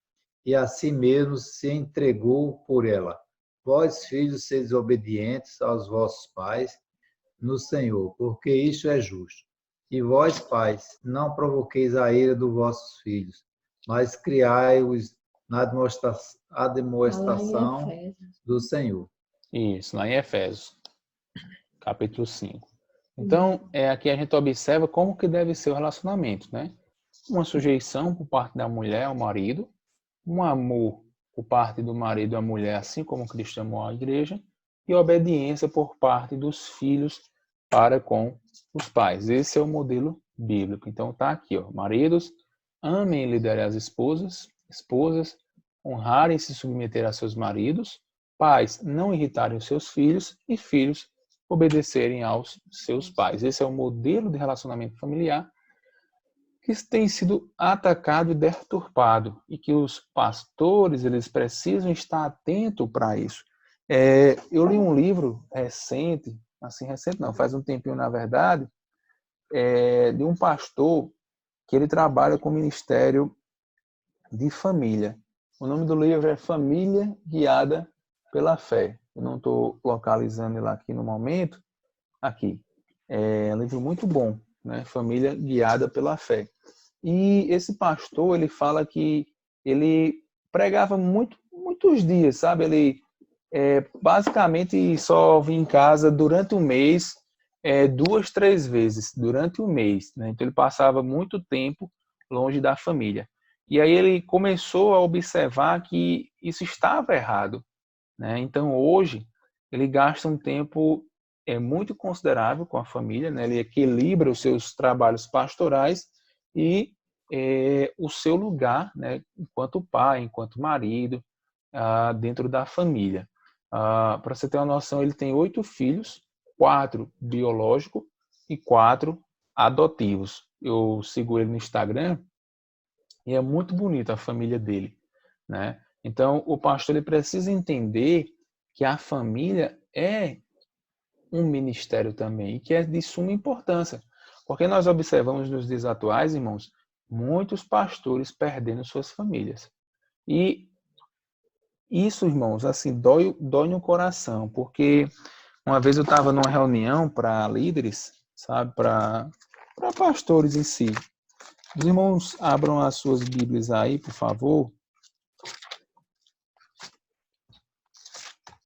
e a si mesmo se entregou por ela. Vós, filhos, sede obedientes aos vossos pais no Senhor, porque isso é justo. E vós, pais, não provoqueis a ira dos vossos filhos, mas criai-os na demonstração do Senhor. Isso, lá em Efésios, capítulo 5. Então, aqui a gente observa como que deve ser o relacionamento, né? Uma sujeição por parte da mulher ao marido, um amor por parte do marido à mulher, assim como Cristo amou a igreja, e obediência por parte dos filhos para com os pais. Esse é o modelo bíblico. Então tá aqui, ó, maridos, amem e liderem as esposas, honrarem e se submeter a seus maridos, pais, não irritarem os seus filhos e filhos obedecerem aos seus pais. Esse é o modelo de relacionamento familiar que tem sido atacado e deturpado e que os pastores eles precisam estar atentos para isso. Eu li um livro recente, assim recente não, faz um tempinho na verdade, de um pastor que ele trabalha com o Ministério de Família. O nome do livro é Família Guiada pela Fé. Eu não estou localizando ele aqui no momento. Aqui. É um livro muito bom, né? Família Guiada pela Fé. E esse pastor, ele fala que ele pregava muitos dias, sabe? Ele basicamente só vinha em casa durante o mês, 2, 3 vezes durante o mês, né? Então ele passava muito tempo longe da família. E aí ele começou a observar que isso estava errado, né? Então hoje ele gasta um tempo muito considerável com a família, né? Ele equilibra os seus trabalhos pastorais e o seu lugar, né? Enquanto pai, enquanto marido, dentro da família. Para você ter uma noção, ele tem 8 filhos, 4 biológicos e 4 adotivos. Eu sigo ele no Instagram e é muito bonita a família dele, né? Então, o pastor ele precisa entender que a família é um ministério também, que é de suma importância. Porque nós observamos nos dias atuais, irmãos, muitos pastores perdendo suas famílias. E isso, irmãos, assim, dói no coração, porque uma vez eu estava numa reunião para líderes, sabe, para pastores em si. Os irmãos abram as suas Bíblias aí, por favor,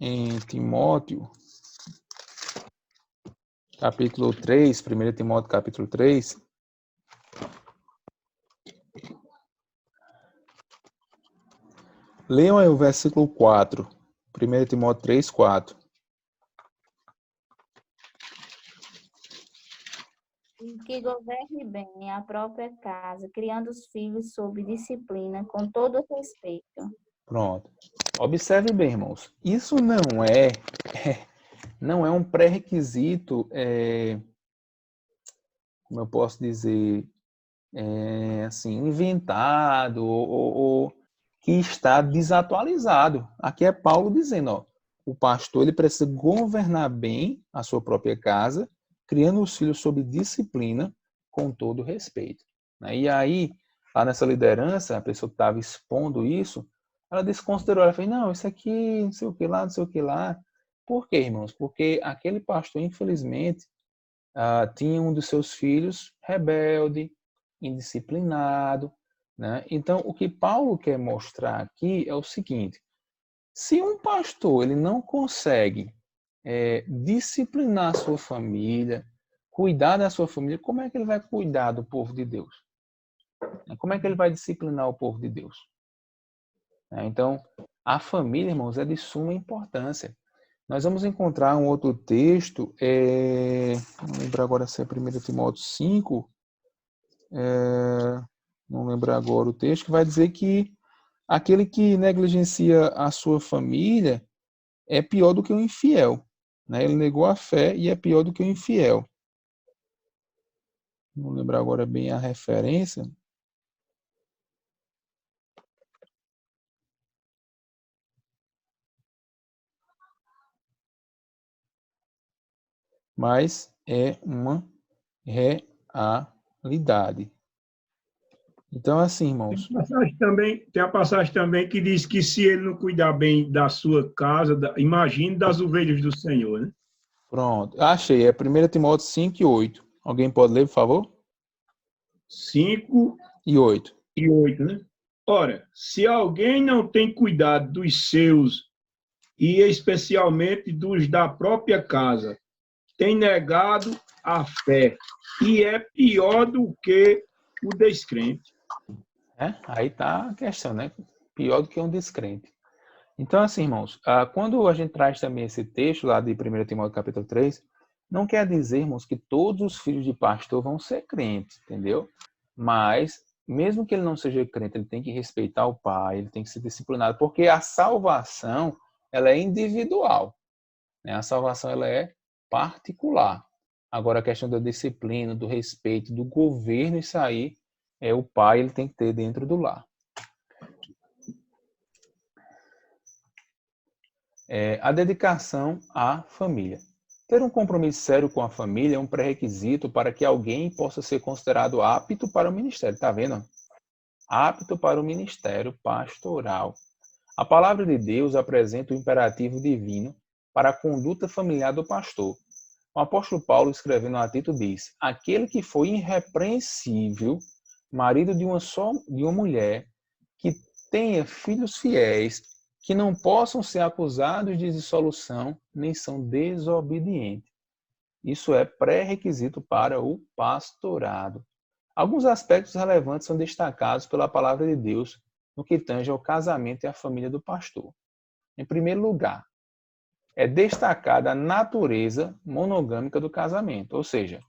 em Timóteo, capítulo 3, 1 Timóteo, capítulo 3. Leiam aí o versículo 4, 1 Timóteo 3, 4. Que governe bem a própria casa, criando os filhos sob disciplina, com todo respeito. Pronto. Observe bem, irmãos. Isso não é um pré-requisito, como eu posso dizer, assim, inventado ou que está desatualizado. Aqui é Paulo dizendo, ó, o pastor ele precisa governar bem a sua própria casa, criando os filhos sob disciplina, com todo respeito. E aí, lá nessa liderança, a pessoa que estava expondo isso, ela desconsiderou, ela fez, não, isso aqui, não sei o que lá, não sei o que lá. Por quê, irmãos? Porque aquele pastor, infelizmente, tinha um dos seus filhos rebelde, indisciplinado, né? Então, o que Paulo quer mostrar aqui é o seguinte, se um pastor ele não consegue disciplinar a sua família, cuidar da sua família, como é que ele vai cuidar do povo de Deus? Como é que ele vai disciplinar o povo de Deus? Então, a família, irmãos, é de suma importância. Nós vamos encontrar um outro texto, não lembro agora se é 1 Timóteo 5, não lembro agora o texto, que vai dizer que aquele que negligencia a sua família é pior do que o infiel. Né? Ele negou a fé e é pior do que o infiel. Não lembro agora bem a referência. Mas é uma realidade. Então, assim, irmãos. Tem a passagem também que diz que se ele não cuidar bem da sua casa, imagine das ovelhas do Senhor, né? Pronto, achei. É 1 Timóteo 5 e 8. Alguém pode ler, por favor? 5 e 8. E 8, né? Ora, se alguém não tem cuidado dos seus, e especialmente dos da própria casa, tem negado a fé e é pior do que o descrente. Aí está a questão, né? Pior do que um descrente. Então, assim, irmãos, quando a gente traz também esse texto lá de 1 Timóteo capítulo 3, não quer dizer, irmãos, que todos os filhos de pastor vão ser crentes, entendeu? Mas, mesmo que ele não seja crente, ele tem que respeitar o pai, ele tem que ser disciplinado, porque a salvação, ela é individual, né? A salvação, ela é particular. Agora, a questão da disciplina, do respeito, do governo, isso aí, o pai, ele tem que ter dentro do lar. A dedicação à família. Ter um compromisso sério com a família é um pré-requisito para que alguém possa ser considerado apto para o ministério. Está vendo? Apto para o ministério pastoral. A palavra de Deus apresenta o imperativo divino para a conduta familiar do pastor. O apóstolo Paulo, escrevendo a Tito, diz: aquele que foi irrepreensível, marido de uma mulher, que tenha filhos fiéis, que não possam ser acusados de dissolução, nem são desobedientes. Isso é pré-requisito para o pastorado. Alguns aspectos relevantes são destacados pela palavra de Deus no que tange ao casamento e à família do pastor. Em primeiro lugar, é destacada a natureza monogâmica do casamento, ou seja,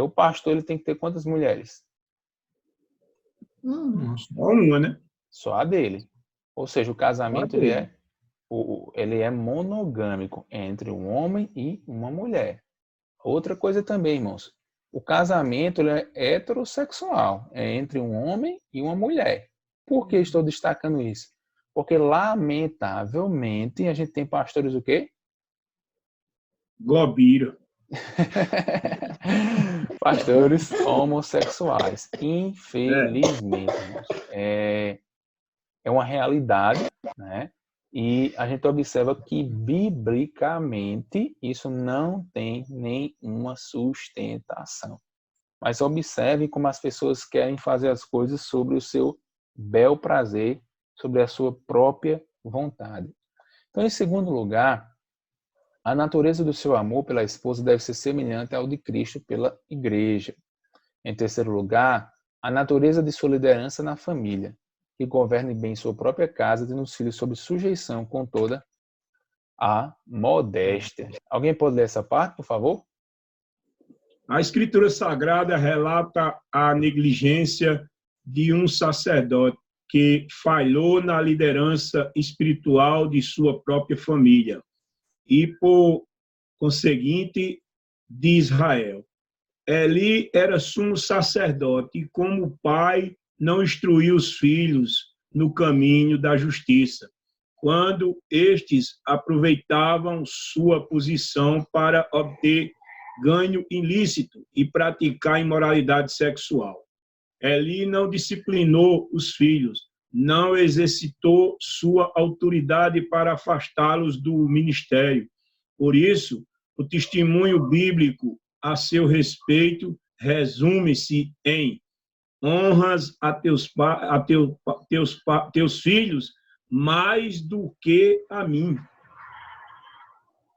o pastor ele tem que ter quantas mulheres? Só uma, né? Só a dele. Ou seja, o casamento ele é monogâmico entre um homem e uma mulher. Outra coisa também, irmãos, o casamento ele é heterossexual, é entre um homem e uma mulher. Por que estou destacando isso? Porque, lamentavelmente, a gente tem pastores o quê? Globira. Pastores homossexuais. Infelizmente, irmãos. É uma realidade, né? E a gente observa que, biblicamente, isso não tem nenhuma sustentação. Mas observe como as pessoas querem fazer as coisas sobre o seu bel prazer, sobre a sua própria vontade. Então, em segundo lugar, a natureza do seu amor pela esposa deve ser semelhante ao de Cristo pela igreja. Em terceiro lugar, a natureza de sua liderança na família, que governe bem sua própria casa, tendo os filhos sob sujeição com toda a modéstia. Alguém pode ler essa parte, por favor? A Escritura Sagrada relata a negligência de um sacerdote que falhou na liderança espiritual de sua própria família e, por conseguinte, de Israel. Eli era sumo sacerdote e, como pai, não instruiu os filhos no caminho da justiça, quando estes aproveitavam sua posição para obter ganho ilícito e praticar imoralidade sexual. Eli não disciplinou os filhos, não exercitou sua autoridade para afastá-los do ministério. Por isso, o testemunho bíblico a seu respeito resume-se em: honras a teus filhos mais do que a mim.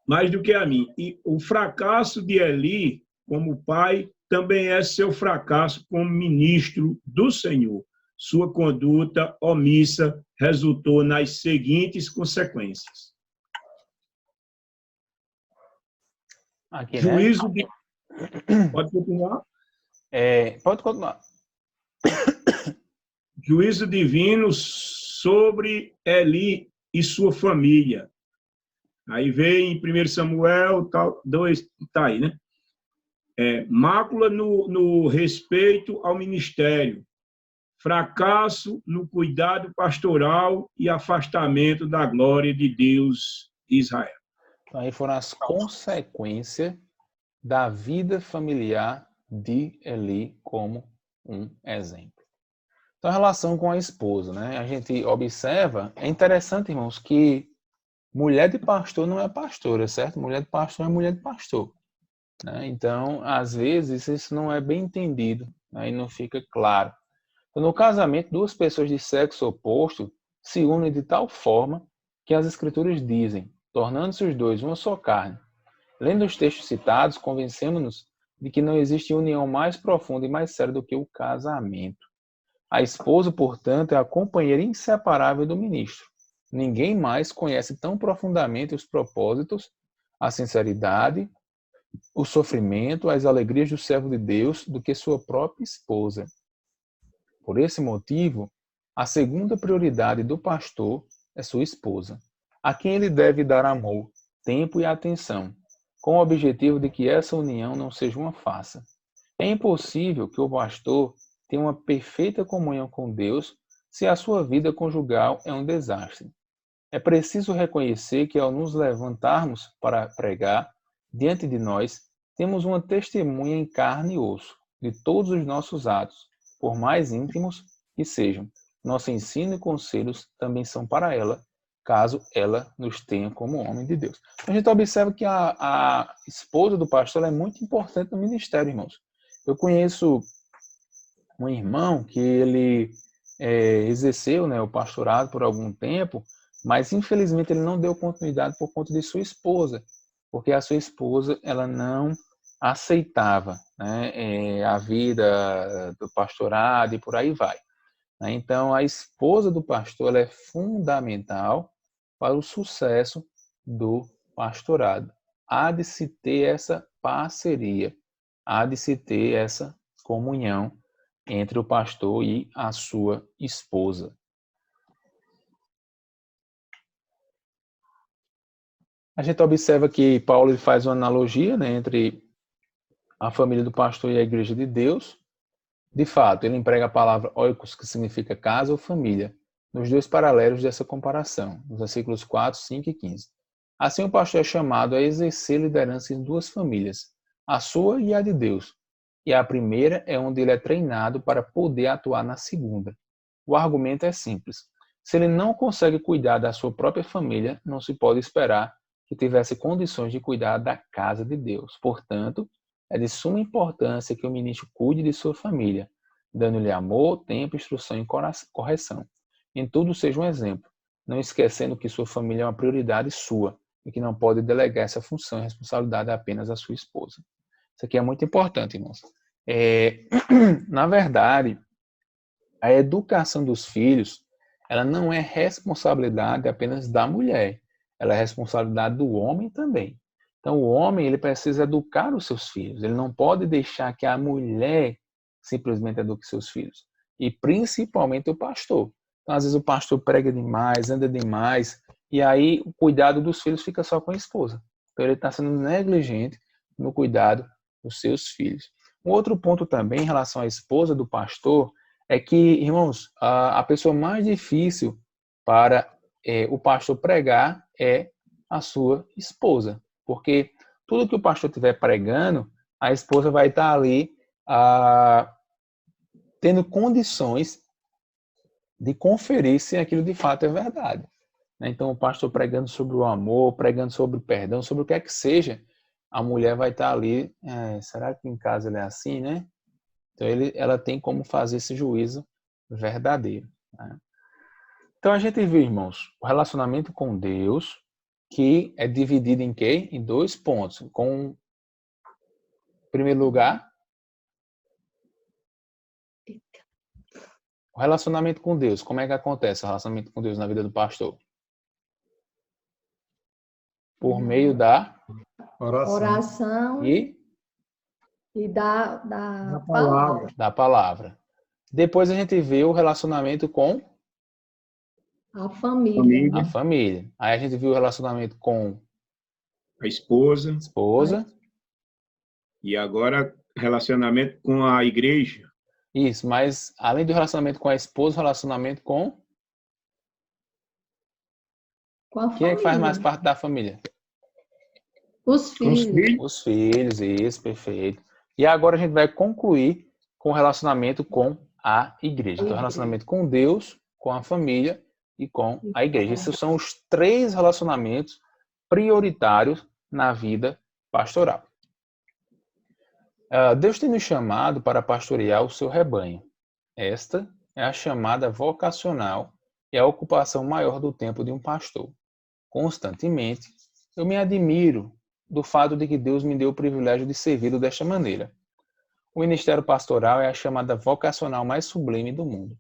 Mais do que a mim. E o fracasso de Eli como pai também é seu fracasso como ministro do Senhor. Sua conduta omissa resultou nas seguintes consequências. Aqui, Juízo né? Pode continuar? Pode continuar. Juízo divino sobre Eli e sua família. Aí vem em 1 Samuel, 2, tá aí, né? Mácula no respeito ao ministério, fracasso no cuidado pastoral e afastamento da glória de Deus de Israel. Então, aí foram as consequências da vida familiar de Eli como um exemplo. Então, a relação com a esposa, né? A gente observa, é interessante, irmãos, que mulher de pastor não é pastora, certo? Mulher de pastor é mulher de pastor, né? Então, às vezes, isso não é bem entendido, aí não fica claro. Então, no casamento, duas pessoas de sexo oposto se unem de tal forma que as escrituras dizem, tornando-se os dois uma só carne. Lendo os textos citados, convencemos-nos de que não existe união mais profunda e mais séria do que o casamento. A esposa, portanto, é a companheira inseparável do ministro. Ninguém mais conhece tão profundamente os propósitos, a sinceridade, o sofrimento, as alegrias do servo de Deus do que sua própria esposa. Por esse motivo, a segunda prioridade do pastor é sua esposa, a quem ele deve dar amor, tempo e atenção, com o objetivo de que essa união não seja uma farsa. É impossível que o pastor tenha uma perfeita comunhão com Deus se a sua vida conjugal é um desastre. É preciso reconhecer que ao nos levantarmos para pregar, diante de nós, temos uma testemunha em carne e osso de todos os nossos atos, por mais íntimos que sejam. Nosso ensino e conselhos também são para ela, caso ela nos tenha como homem de Deus. A gente observa que a esposa do pastor é muito importante no ministério, irmãos. Eu conheço um irmão que ele exerceu, né, o pastorado por algum tempo, mas infelizmente ele não deu continuidade por conta de sua esposa, porque a sua esposa ela não aceitava, né, a vida do pastorado e por aí vai. Então, a esposa do pastor ela é fundamental para o sucesso do pastorado. Há de se ter essa parceria, há de se ter essa comunhão entre o pastor e a sua esposa. A gente observa que Paulo ele faz uma analogia, né, entre a família do pastor e a igreja de Deus. De fato, ele emprega a palavra oikos, que significa casa ou família, nos dois paralelos dessa comparação, nos versículos 4, 5 e 15. Assim, o pastor é chamado a exercer liderança em duas famílias, a sua e a de Deus. E a primeira é onde ele é treinado para poder atuar na segunda. O argumento é simples. Se ele não consegue cuidar da sua própria família, não se pode esperar que tivesse condições de cuidar da casa de Deus. Portanto, é de suma importância que o ministro cuide de sua família, dando-lhe amor, tempo, instrução e correção. Em tudo seja um exemplo, não esquecendo que sua família é uma prioridade sua e que não pode delegar essa função e responsabilidade apenas à sua esposa. Isso aqui é muito importante, irmãos. Na verdade, a educação dos filhos, ela não é responsabilidade apenas da mulher, ela é responsabilidade do homem também. Então, o homem ele precisa educar os seus filhos. Ele não pode deixar que a mulher simplesmente eduque seus filhos. E principalmente o pastor. Então, às vezes o pastor prega demais, anda demais, e aí o cuidado dos filhos fica só com a esposa. Então, ele está sendo negligente no cuidado dos seus filhos. Um outro ponto também em relação à esposa do pastor é que, irmãos, a pessoa mais difícil para o pastor pregar é a sua esposa. Porque tudo que o pastor estiver pregando, a esposa vai estar ali tendo condições de conferir se aquilo de fato é verdade. Então, o pastor pregando sobre o amor, pregando sobre o perdão, sobre o que é que seja, a mulher vai estar ali, será que em casa ele é assim, né? Então, ela tem como fazer esse juízo verdadeiro. Né? Então, a gente viu, irmãos, o relacionamento com Deus, que é dividido em quê? Em 2 pontos. Com, em primeiro lugar, o relacionamento com Deus. Como é que acontece o relacionamento com Deus na vida do pastor? Por meio da oração e da palavra. da palavra. Depois a gente vê o relacionamento com a família. a família. Aí a gente viu o relacionamento com A esposa. a esposa. E agora, relacionamento com a igreja. Isso, mas além do relacionamento com a esposa, o relacionamento com a quem família. é que faz mais parte da família? Os filhos. Os filhos, isso, perfeito. E agora a gente vai concluir com o relacionamento com a igreja. Então, relacionamento com Deus, com a família e com a igreja. Esses são os 3 relacionamentos prioritários na vida pastoral. Deus tem nos chamado para pastorear o seu rebanho. Esta é a chamada vocacional e a ocupação maior do tempo de um pastor. Constantemente, eu me admiro do fato de que Deus me deu o privilégio de servir desta maneira. O ministério pastoral é a chamada vocacional mais sublime do mundo.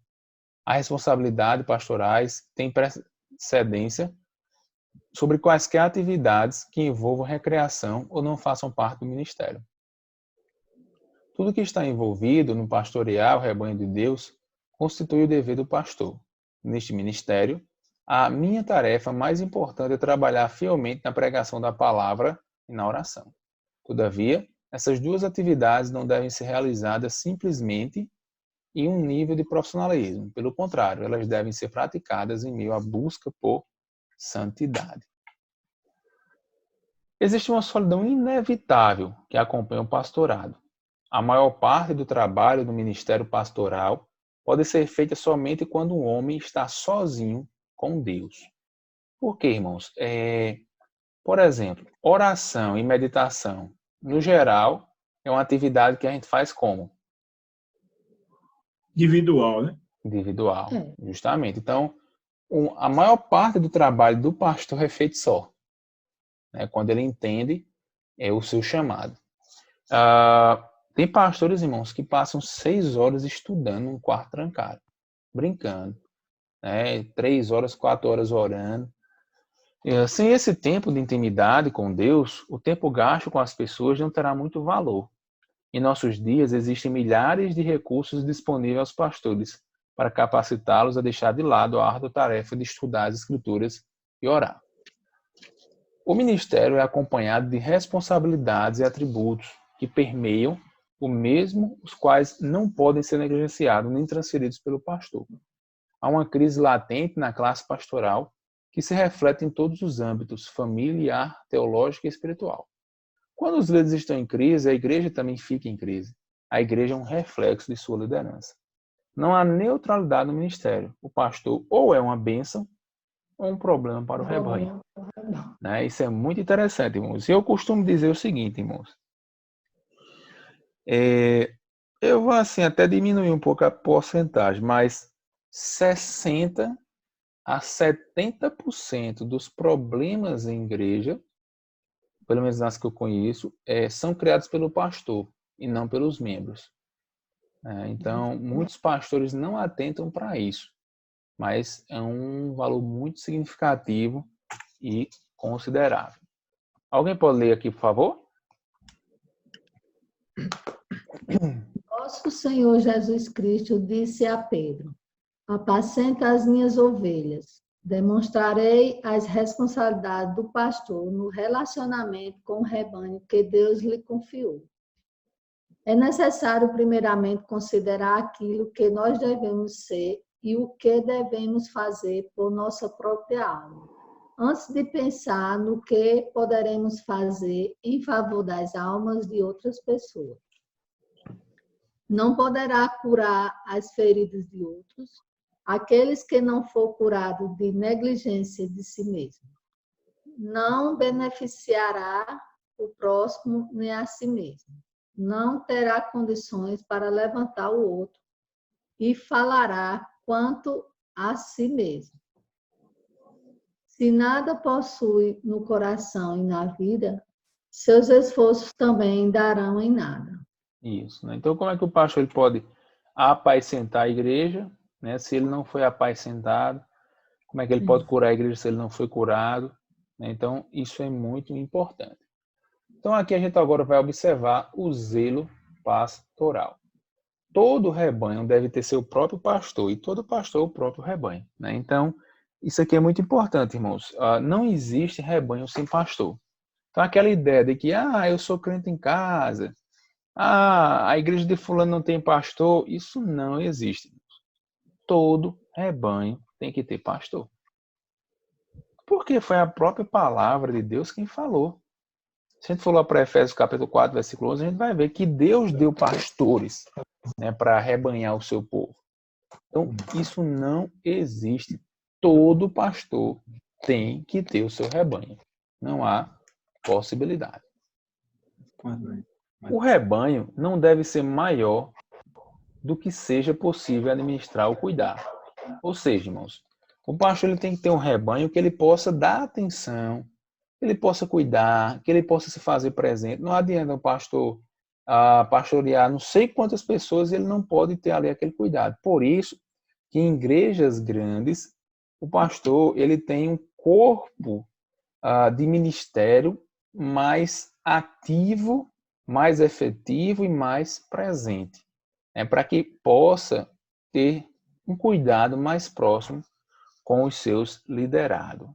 A responsabilidade pastorais tem precedência sobre quaisquer atividades que envolvam recreação ou não façam parte do ministério. Tudo que está envolvido no pastorear o rebanho de Deus constitui o dever do pastor. Neste ministério, a minha tarefa mais importante é trabalhar fielmente na pregação da palavra e na oração. Todavia, essas duas atividades não devem ser realizadas simplesmente em um nível de profissionalismo. Pelo contrário, elas devem ser praticadas em meio à busca por santidade. Existe uma solidão inevitável que acompanha o pastorado. A maior parte do trabalho do ministério pastoral pode ser feita somente quando um homem está sozinho com Deus. Por quê, irmãos? Por exemplo, oração e meditação, no geral, é uma atividade que a gente faz como? Individual, né? Individual, justamente. Então, a maior parte do trabalho do pastor é feito só, né? Quando ele entende o seu chamado. Tem pastores, irmãos, que passam 6 horas estudando num quarto trancado, brincando, né? 3 horas, 4 horas orando. Sem esse tempo de intimidade com Deus, o tempo gasto com as pessoas não terá muito valor. Em nossos dias, existem milhares de recursos disponíveis aos pastores para capacitá-los a deixar de lado a árdua tarefa de estudar as Escrituras e orar. O ministério é acompanhado de responsabilidades e atributos que permeiam o mesmo, os quais não podem ser negligenciados nem transferidos pelo pastor. Há uma crise latente na classe pastoral que se reflete em todos os âmbitos, familiar, teológico e espiritual. Quando os líderes estão em crise, a igreja também fica em crise. A igreja é um reflexo de sua liderança. Não há neutralidade no ministério. O pastor ou é uma bênção ou um problema para o rebanho. Né? Isso é muito interessante, irmãos. E eu costumo dizer o seguinte, irmãos. Eu vou assim até diminuir um pouco a porcentagem, mas 60% a 70% dos problemas em igreja, pelo menos nas que eu conheço, são criados pelo pastor e não pelos membros. Então, muitos pastores não atentam para isso, mas é um valor muito significativo e considerável. Alguém pode ler aqui, por favor? Nosso Senhor Jesus Cristo disse a Pedro: apacenta as minhas ovelhas. Demonstrarei as responsabilidades do pastor no relacionamento com o rebanho que Deus lhe confiou. É necessário, primeiramente, considerar aquilo que nós devemos ser e o que devemos fazer por nossa própria alma, antes de pensar no que poderemos fazer em favor das almas de outras pessoas. Não poderá curar as feridas de outros aqueles que não for curado de negligência de si mesmo. Não beneficiará o próximo nem a si mesmo. Não terá condições para levantar o outro e falará quanto a si mesmo. Se nada possui no coração e na vida, seus esforços também darão em nada. Isso, né? Então, como é que o pastor ele pode apacentar a igreja, né? Se ele não foi apacentado? Como é que ele pode curar a igreja se ele não foi curado? Né? Então, isso é muito importante. Então, aqui a gente agora vai observar o zelo pastoral. Todo rebanho deve ter seu próprio pastor e todo pastor o próprio rebanho. Né? Então, isso aqui é muito importante, irmãos. Não existe rebanho sem pastor. Então, aquela ideia de que eu sou crente em casa, a igreja de fulano não tem pastor, isso não existe. Todo rebanho tem que ter pastor. Porque foi a própria palavra de Deus quem falou. Se a gente for lá para Efésios capítulo 4, versículo 11, a gente vai ver que Deus deu pastores, né, para rebanhar o seu povo. Então, isso não existe. Todo pastor tem que ter o seu rebanho. Não há possibilidade. O rebanho não deve ser maior do que seja possível administrar ou cuidar. Ou seja, irmãos, o pastor ele tem que ter um rebanho que ele possa dar atenção, ele possa cuidar, que ele possa se fazer presente. Não adianta o pastor pastorear não sei quantas pessoas, ele não pode ter ali aquele cuidado. Por isso que em igrejas grandes, o pastor ele tem um corpo de ministério mais ativo, mais efetivo e mais presente, para que possa ter um cuidado mais próximo com os seus liderados.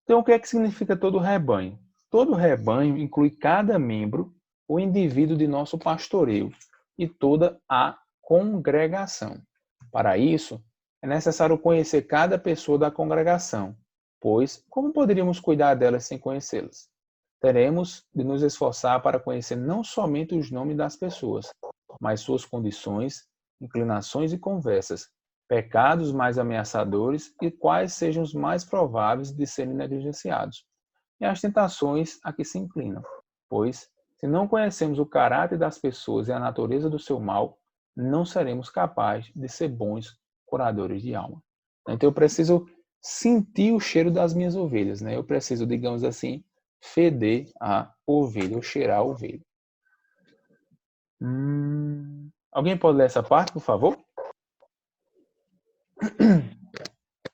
Então, o que é que significa todo o rebanho? Todo o rebanho inclui cada membro, o indivíduo de nosso pastoreio e toda a congregação. Para isso, é necessário conhecer cada pessoa da congregação, pois como poderíamos cuidar delas sem conhecê-las? Teremos de nos esforçar para conhecer não somente os nomes das pessoas, mas suas condições, inclinações e conversas, pecados mais ameaçadores e quais sejam os mais prováveis de serem negligenciados, e as tentações a que se inclinam, pois, se não conhecemos o caráter das pessoas e a natureza do seu mal, não seremos capazes de ser bons curadores de alma. Então, eu preciso sentir o cheiro das minhas ovelhas, né? Eu preciso, digamos assim, feder a ovelha, ou cheirar a ovelha. Alguém pode ler essa parte, por favor?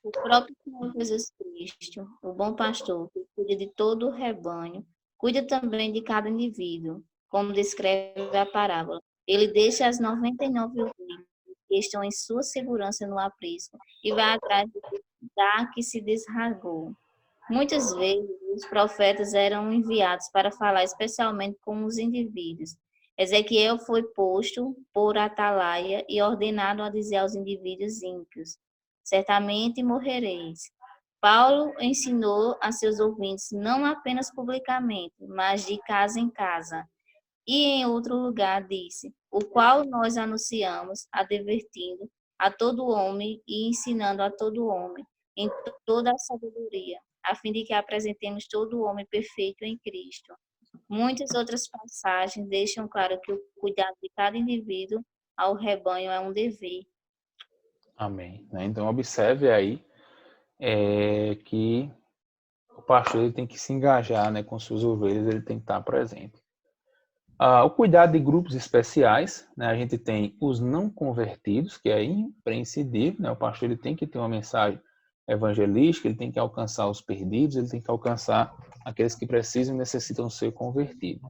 O próprio Senhor Jesus Cristo, o bom pastor, que cuida de todo o rebanho, cuida também de cada indivíduo, como descreve a parábola. Ele deixa as 99 ovelhas que estão em sua segurança no aprisco e vai atrás da que se desragou. Muitas vezes, os profetas eram enviados para falar especialmente com os indivíduos. Ezequiel foi posto por atalaia e ordenado a dizer aos indivíduos ímpios: certamente morrereis. Paulo ensinou a seus ouvintes não apenas publicamente, mas de casa em casa. E em outro lugar disse: o qual nós anunciamos, advertindo a todo homem e ensinando a todo homem em toda a sabedoria, a fim de que apresentemos todo o homem perfeito em Cristo. Muitas outras passagens deixam claro que o cuidado de cada indivíduo ao rebanho é um dever. Amém. Então, observe aí que o pastor ele tem que se engajar, né, com suas ovelhas, ele tem que estar presente. O cuidado de grupos especiais, né, a gente tem os não convertidos, que é imprescindível, né, o pastor ele tem que ter uma mensagem evangelística, ele tem que alcançar os perdidos, ele tem que alcançar aqueles que precisam e necessitam ser convertidos.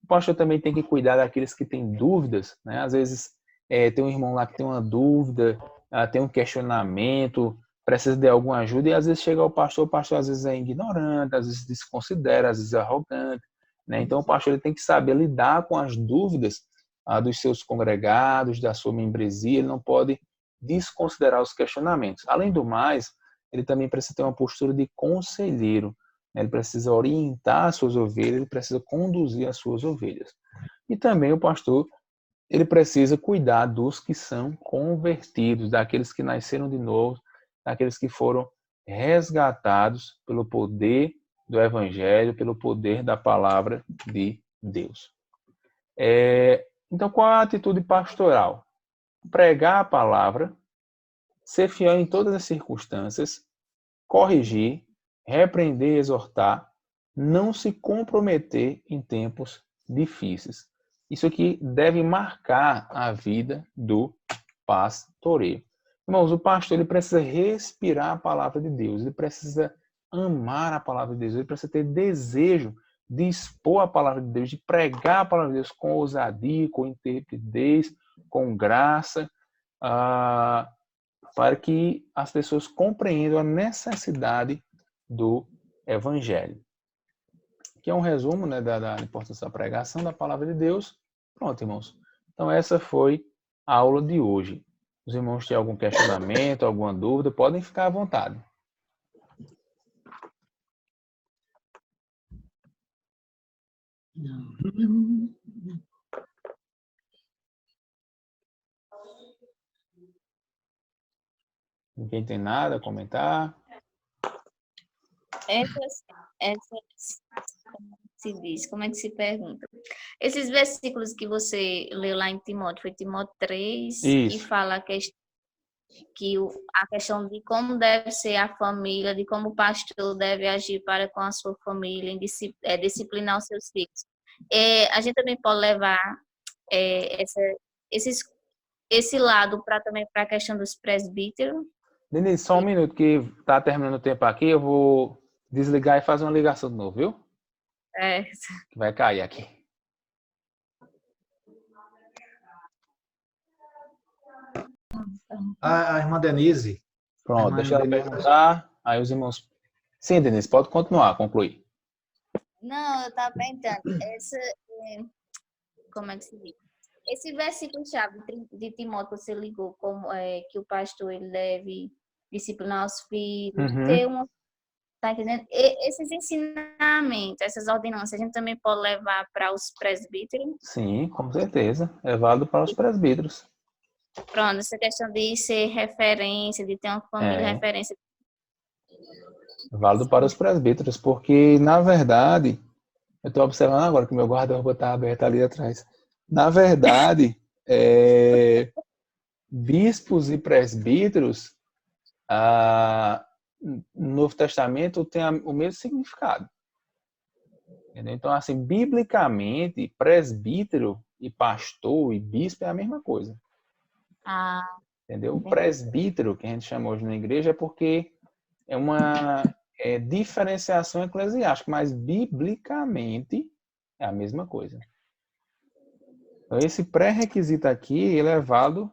O pastor também tem que cuidar daqueles que têm dúvidas, né? Às vezes tem um irmão lá que tem uma dúvida, tem um questionamento, precisa de alguma ajuda, e às vezes chega ao pastor, o pastor às vezes é ignorante, às vezes desconsidera, às vezes é arrogante, né? Então o pastor ele tem que saber lidar com as dúvidas dos seus congregados, da sua membresia, ele não pode desconsiderar os questionamentos. Além do mais, ele também precisa ter uma postura de conselheiro, né? Ele precisa orientar as suas ovelhas, ele precisa conduzir as suas ovelhas. E também o pastor ele precisa cuidar dos que são convertidos, daqueles que nasceram de novo, daqueles que foram resgatados pelo poder do Evangelho, pelo poder da palavra de Deus. Então, qual é a atitude pastoral? Pregar a palavra, ser fiel em todas as circunstâncias, corrigir, repreender e exortar, não se comprometer em tempos difíceis. Isso aqui deve marcar a vida do pastoreio. Irmãos, o pastor ele precisa respirar a palavra de Deus, ele precisa amar a palavra de Deus, ele precisa ter desejo de expor a palavra de Deus, de pregar a palavra de Deus com ousadia, com intrepidez, com graça, para que as pessoas compreendam a necessidade do Evangelho. Que é um resumo, né, da importância da pregação da palavra de Deus. Pronto, irmãos. Então, essa foi a aula de hoje. Os irmãos têm algum questionamento, alguma dúvida, podem ficar à vontade. Ninguém tem nada a comentar? Como é que se pergunta? Esses versículos que você leu lá em Timóteo, foi Timóteo 3, Isso. que fala a questão a questão de como deve ser a família, de como o pastor deve agir para com a sua família, disciplinar os seus filhos. A gente também pode levar esse lado também para a questão dos presbíteros. Denise, só um minuto que está terminando o tempo aqui, eu vou desligar e fazer uma ligação de novo, viu? Que vai cair aqui. A irmã Denise. Pronto, deixa ela perguntar. Aí os irmãos... Sim, Denise, pode continuar, concluir. Não, eu estava perguntando. Como é que se diz? Esse versículo-chave de Timóteo, você ligou, como que o pastor ele deve disciplinar os filhos, ter uma... Tá entendendo? Esses ensinamentos, essas ordenanças, a gente também pode levar para os presbíteros? Sim, com certeza. É válido para os presbíteros. Pronto, essa questão de ser referência, de ter uma família referência. É válido para os presbíteros, porque, na verdade, eu estou observando agora que meu guarda-roupa está aberto ali atrás. Na verdade, bispos e presbíteros, no Novo Testamento tem o mesmo significado. Entendeu? Então, assim, biblicamente, presbítero e pastor e bispo é a mesma coisa. Entendeu? O presbítero, que a gente chama hoje na igreja, é porque é uma diferenciação eclesiástica, mas biblicamente é a mesma coisa. Então, esse pré-requisito aqui, ele é válido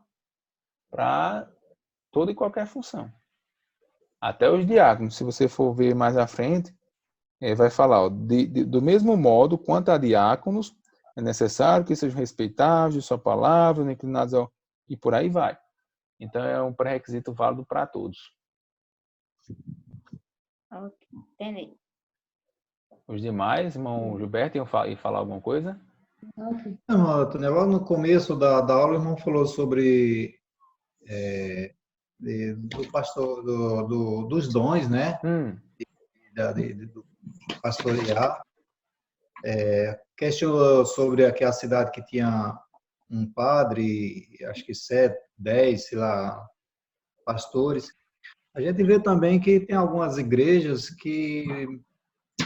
para toda e qualquer função. Até os diáconos, se você for ver mais à frente, vai falar, do mesmo modo, quanto a diáconos, é necessário que sejam respeitados de sua palavra, inclinados ao... E por aí vai. Então, é um pré-requisito válido para todos. Ok, entendi. Os demais, irmão Gilberto, iam falar alguma coisa? Não, Antônio, lá no começo da aula, o irmão falou sobre do pastor, dos dons, né? Do pastorear. Questionou sobre aquela cidade que tinha um padre, acho que 7, 10, sei lá, pastores. A gente vê também que tem algumas igrejas que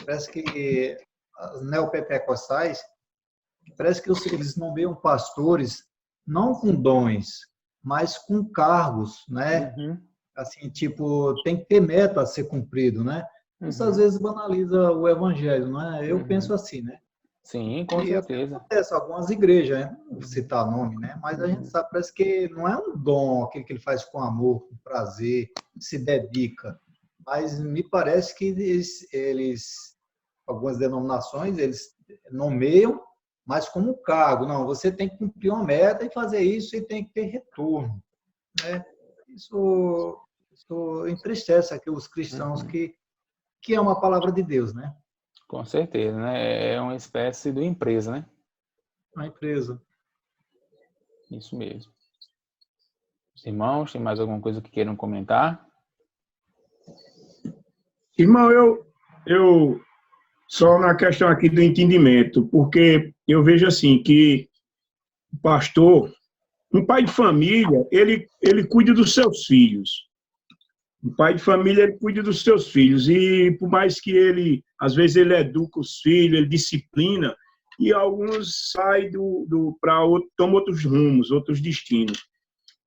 parece que as neopentecostais, parece que eles nomeiam pastores não com dons, mas com cargos, né? Assim, tipo, tem que ter meta a ser cumprido, né? Isso às vezes banaliza o evangelho, não é? Eu penso assim, né? Sim, com certeza. Acontece algumas igrejas, né? Não vou citar nome, né? Mas a gente sabe, parece que não é um dom, aquele que ele faz com amor, com prazer, se dedica. Mas me parece que eles algumas denominações, eles nomeiam, mas como cargo. Não, você tem que cumprir uma meta e fazer isso e tem que ter retorno, né? Isso entristece aqui os cristãos que é uma palavra de Deus, né? Com certeza, né? É uma espécie de empresa, né? Uma empresa. Isso mesmo. Os irmãos, tem mais alguma coisa que queiram comentar? Irmão, eu só na questão aqui do entendimento, porque eu vejo assim que o pastor, um pai de família, ele cuida dos seus filhos. O pai de família, ele cuida dos seus filhos. E por mais que ele, às vezes, ele educa os filhos, ele disciplina, e alguns saem tomam outros rumos, outros destinos.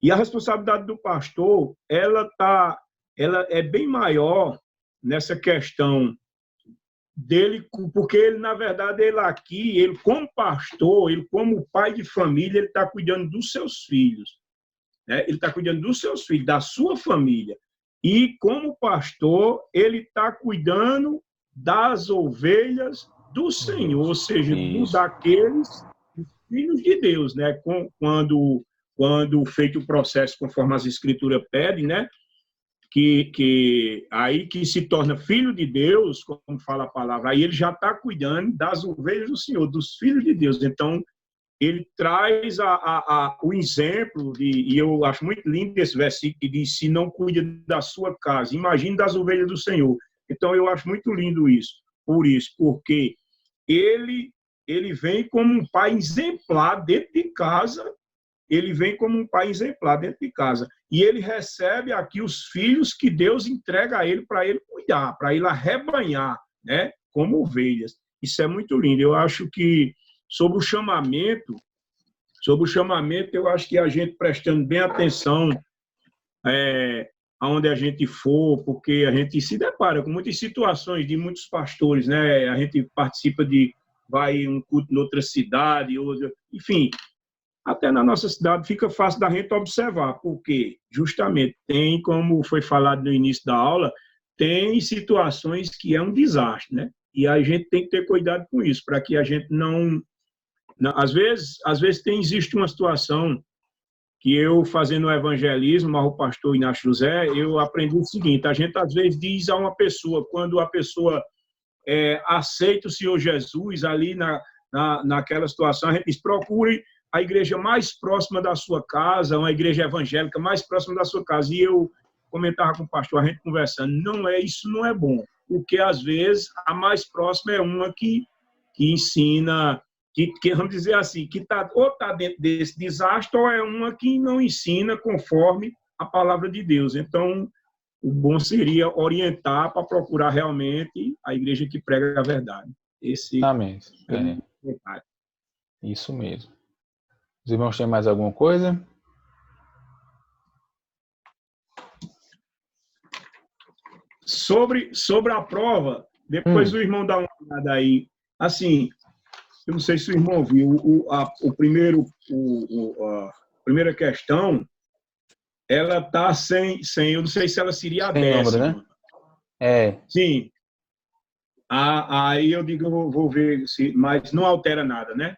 E a responsabilidade do pastor, ela é bem maior nessa questão dele, porque ele, na verdade, ele como pastor, ele como pai de família, ele está cuidando dos seus filhos. Né? Ele está cuidando dos seus filhos, da sua família. E, como pastor, ele está cuidando das ovelhas do Senhor, ou seja, daqueles filhos de Deus, né? Quando feito o processo conforme as Escrituras pedem, né? Que se torna filho de Deus, como fala a palavra, aí ele já está cuidando das ovelhas do Senhor, dos filhos de Deus. Então, ele traz o exemplo, e eu acho muito lindo esse versículo que diz, se não cuida da sua casa, imagine das ovelhas do Senhor. Então, eu acho muito lindo isso, porque ele vem como um pai exemplar dentro de casa ele vem como um pai exemplar dentro de casa. E ele recebe aqui os filhos que Deus entrega a ele para ele cuidar, para ele arrebanhar, né? Como ovelhas. Isso é muito lindo. Eu acho que sobre o chamamento, eu acho que a gente prestando bem atenção aonde a gente for, porque a gente se depara com muitas situações de muitos pastores, né? A gente participa vai um culto em outra cidade, enfim, até na nossa cidade fica fácil da gente observar, porque justamente tem, como foi falado no início da aula, tem situações que é um desastre, né? E a gente tem que ter cuidado com isso, para que a gente não... Às vezes existe uma situação que eu, fazendo o evangelismo, ao pastor Inácio José, eu aprendi o seguinte: a gente às vezes diz a uma pessoa, quando a pessoa aceita o Senhor Jesus ali naquela situação, a gente diz: procure a igreja mais próxima da sua casa, uma igreja evangélica mais próxima da sua casa. E eu comentava com o pastor, a gente conversando, isso não é bom, porque às vezes a mais próxima é uma que ensina, que vamos dizer assim, que ou está dentro desse desastre, ou é uma que não ensina conforme a palavra de Deus. Então, o bom seria orientar para procurar realmente a igreja que prega a verdade. Amém. Isso mesmo. Os irmãos têm mais alguma coisa? Sobre a prova, depois o irmão dá uma olhada aí. Assim, eu não sei se o irmão viu, a primeira questão, ela está sem, eu não sei se ela seria a décima. Número, né? Sim. Aí eu digo, eu vou ver, mas não altera nada, né?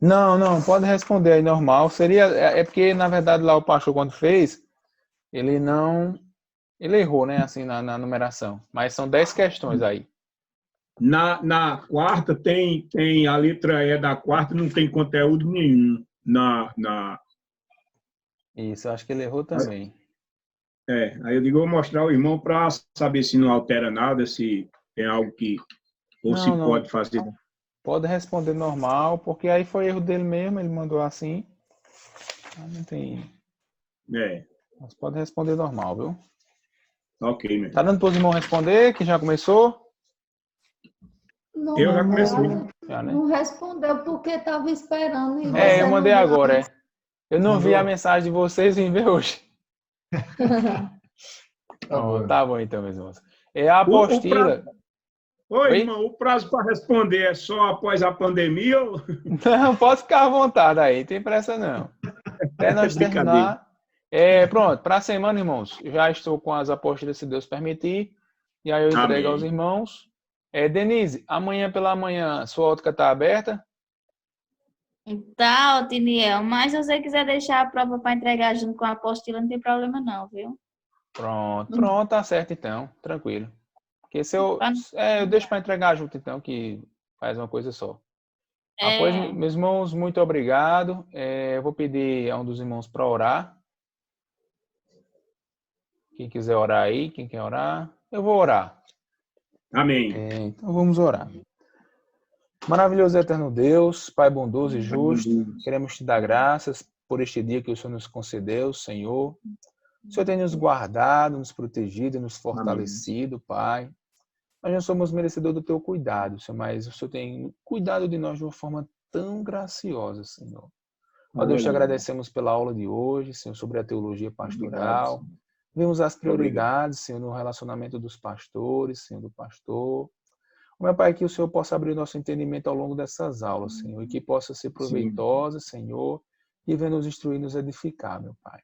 Não, pode responder aí normal. É porque, na verdade, lá o pastor, quando fez, ele errou, né, assim, na numeração. Mas são 10 questões aí. Na quarta, tem a letra E da quarta, não tem conteúdo nenhum. Isso, eu acho que ele errou também. Aí eu digo, vou mostrar ao irmão para saber se não altera nada, se tem algo que... Ou se pode fazer... Pode responder normal, porque aí foi erro dele mesmo, ele mandou assim. Não tem... Mas pode responder normal, viu? Ok, meu. Tá dando para os irmãos responder, que já começou? Não, eu já comecei. Não respondeu porque estava esperando. Eu mandei agora, Eu não vi a mensagem de vocês, vim ver hoje. Tá bom então, meus irmãos. É a apostila... Oi, irmão, o prazo para responder é só após a pandemia? Ou... Não, pode ficar à vontade aí, não tem pressa não. Até nós terminar. Pronto, para a semana, irmãos, já estou com as apostilas, se Deus permitir, e aí eu entrego aos irmãos. Denise, amanhã pela manhã, sua ótica está aberta? Tá, Otiniel, mas se você quiser deixar a prova para entregar junto com a apostila, não tem problema não, viu? Pronto, tá certo então, tranquilo. Porque se eu deixo para entregar junto, então, que faz uma coisa só. Pois, meus irmãos, muito obrigado. Eu vou pedir a um dos irmãos para orar. Quem quiser orar aí, quem quer orar, eu vou orar. Amém. Então vamos orar. Maravilhoso e eterno Deus, Pai bondoso e justo, queremos te dar graças por este dia que o Senhor nos concedeu, Senhor. O Senhor tem nos guardado, nos protegido, nos fortalecido, Pai. Nós não somos merecedores do teu cuidado, Senhor, mas o Senhor tem cuidado de nós de uma forma tão graciosa, Senhor. Ó Deus, te agradecemos pela aula de hoje, Senhor, sobre a teologia pastoral. Vimos as prioridades, Senhor, no relacionamento dos pastores, Senhor, do pastor. Meu Pai, que o Senhor possa abrir o nosso entendimento ao longo dessas aulas, Senhor, e que possa ser proveitosa, Senhor, e venha nos instruir, nos edificar, meu Pai.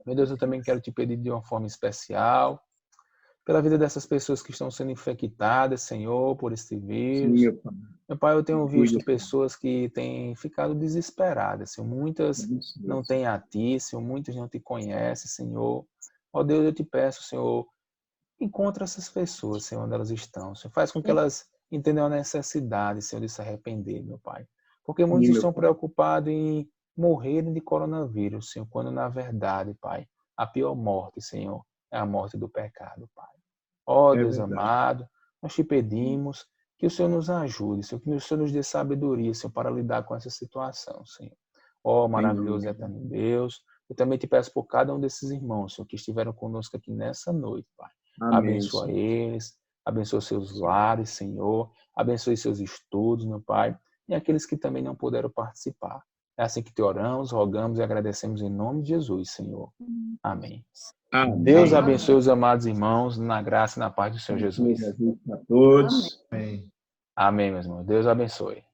Meu Deus, eu também quero te pedir de uma forma especial, pela vida dessas pessoas que estão sendo infectadas, Senhor, por este vírus. Meu Pai, eu tenho visto pessoas que têm ficado desesperadas, Senhor. Muitas não têm a Ti, Senhor. Muitas não Te conhecem, Senhor. Ó Deus, eu te peço, Senhor, encontra essas pessoas, Senhor, onde elas estão. Senhor, faz com que elas entendam a necessidade, Senhor, de se arrepender, meu Pai. Porque muitos estão preocupados em morrerem de coronavírus, Senhor, quando na verdade, Pai, a pior morte, Senhor, é a morte do pecado, Pai. Ó Deus amado, nós te pedimos que o Senhor nos ajude, Senhor, que o Senhor nos dê sabedoria, Senhor, para lidar com essa situação, Senhor. Ó maravilhoso e eterno Deus. Eu também te peço por cada um desses irmãos, Senhor, que estiveram conosco aqui nessa noite, Pai. Amém, Abençoa Senhor. eles, abençoa seus lares, Senhor. Abençoe seus estudos, meu Pai. E aqueles que também não puderam participar. É assim que te oramos, rogamos e agradecemos em nome de Jesus, Senhor. Amém. Amém. Deus abençoe os amados irmãos na graça e na paz do Senhor Jesus. A todos. Amém. Amém, meus irmãos. Deus abençoe.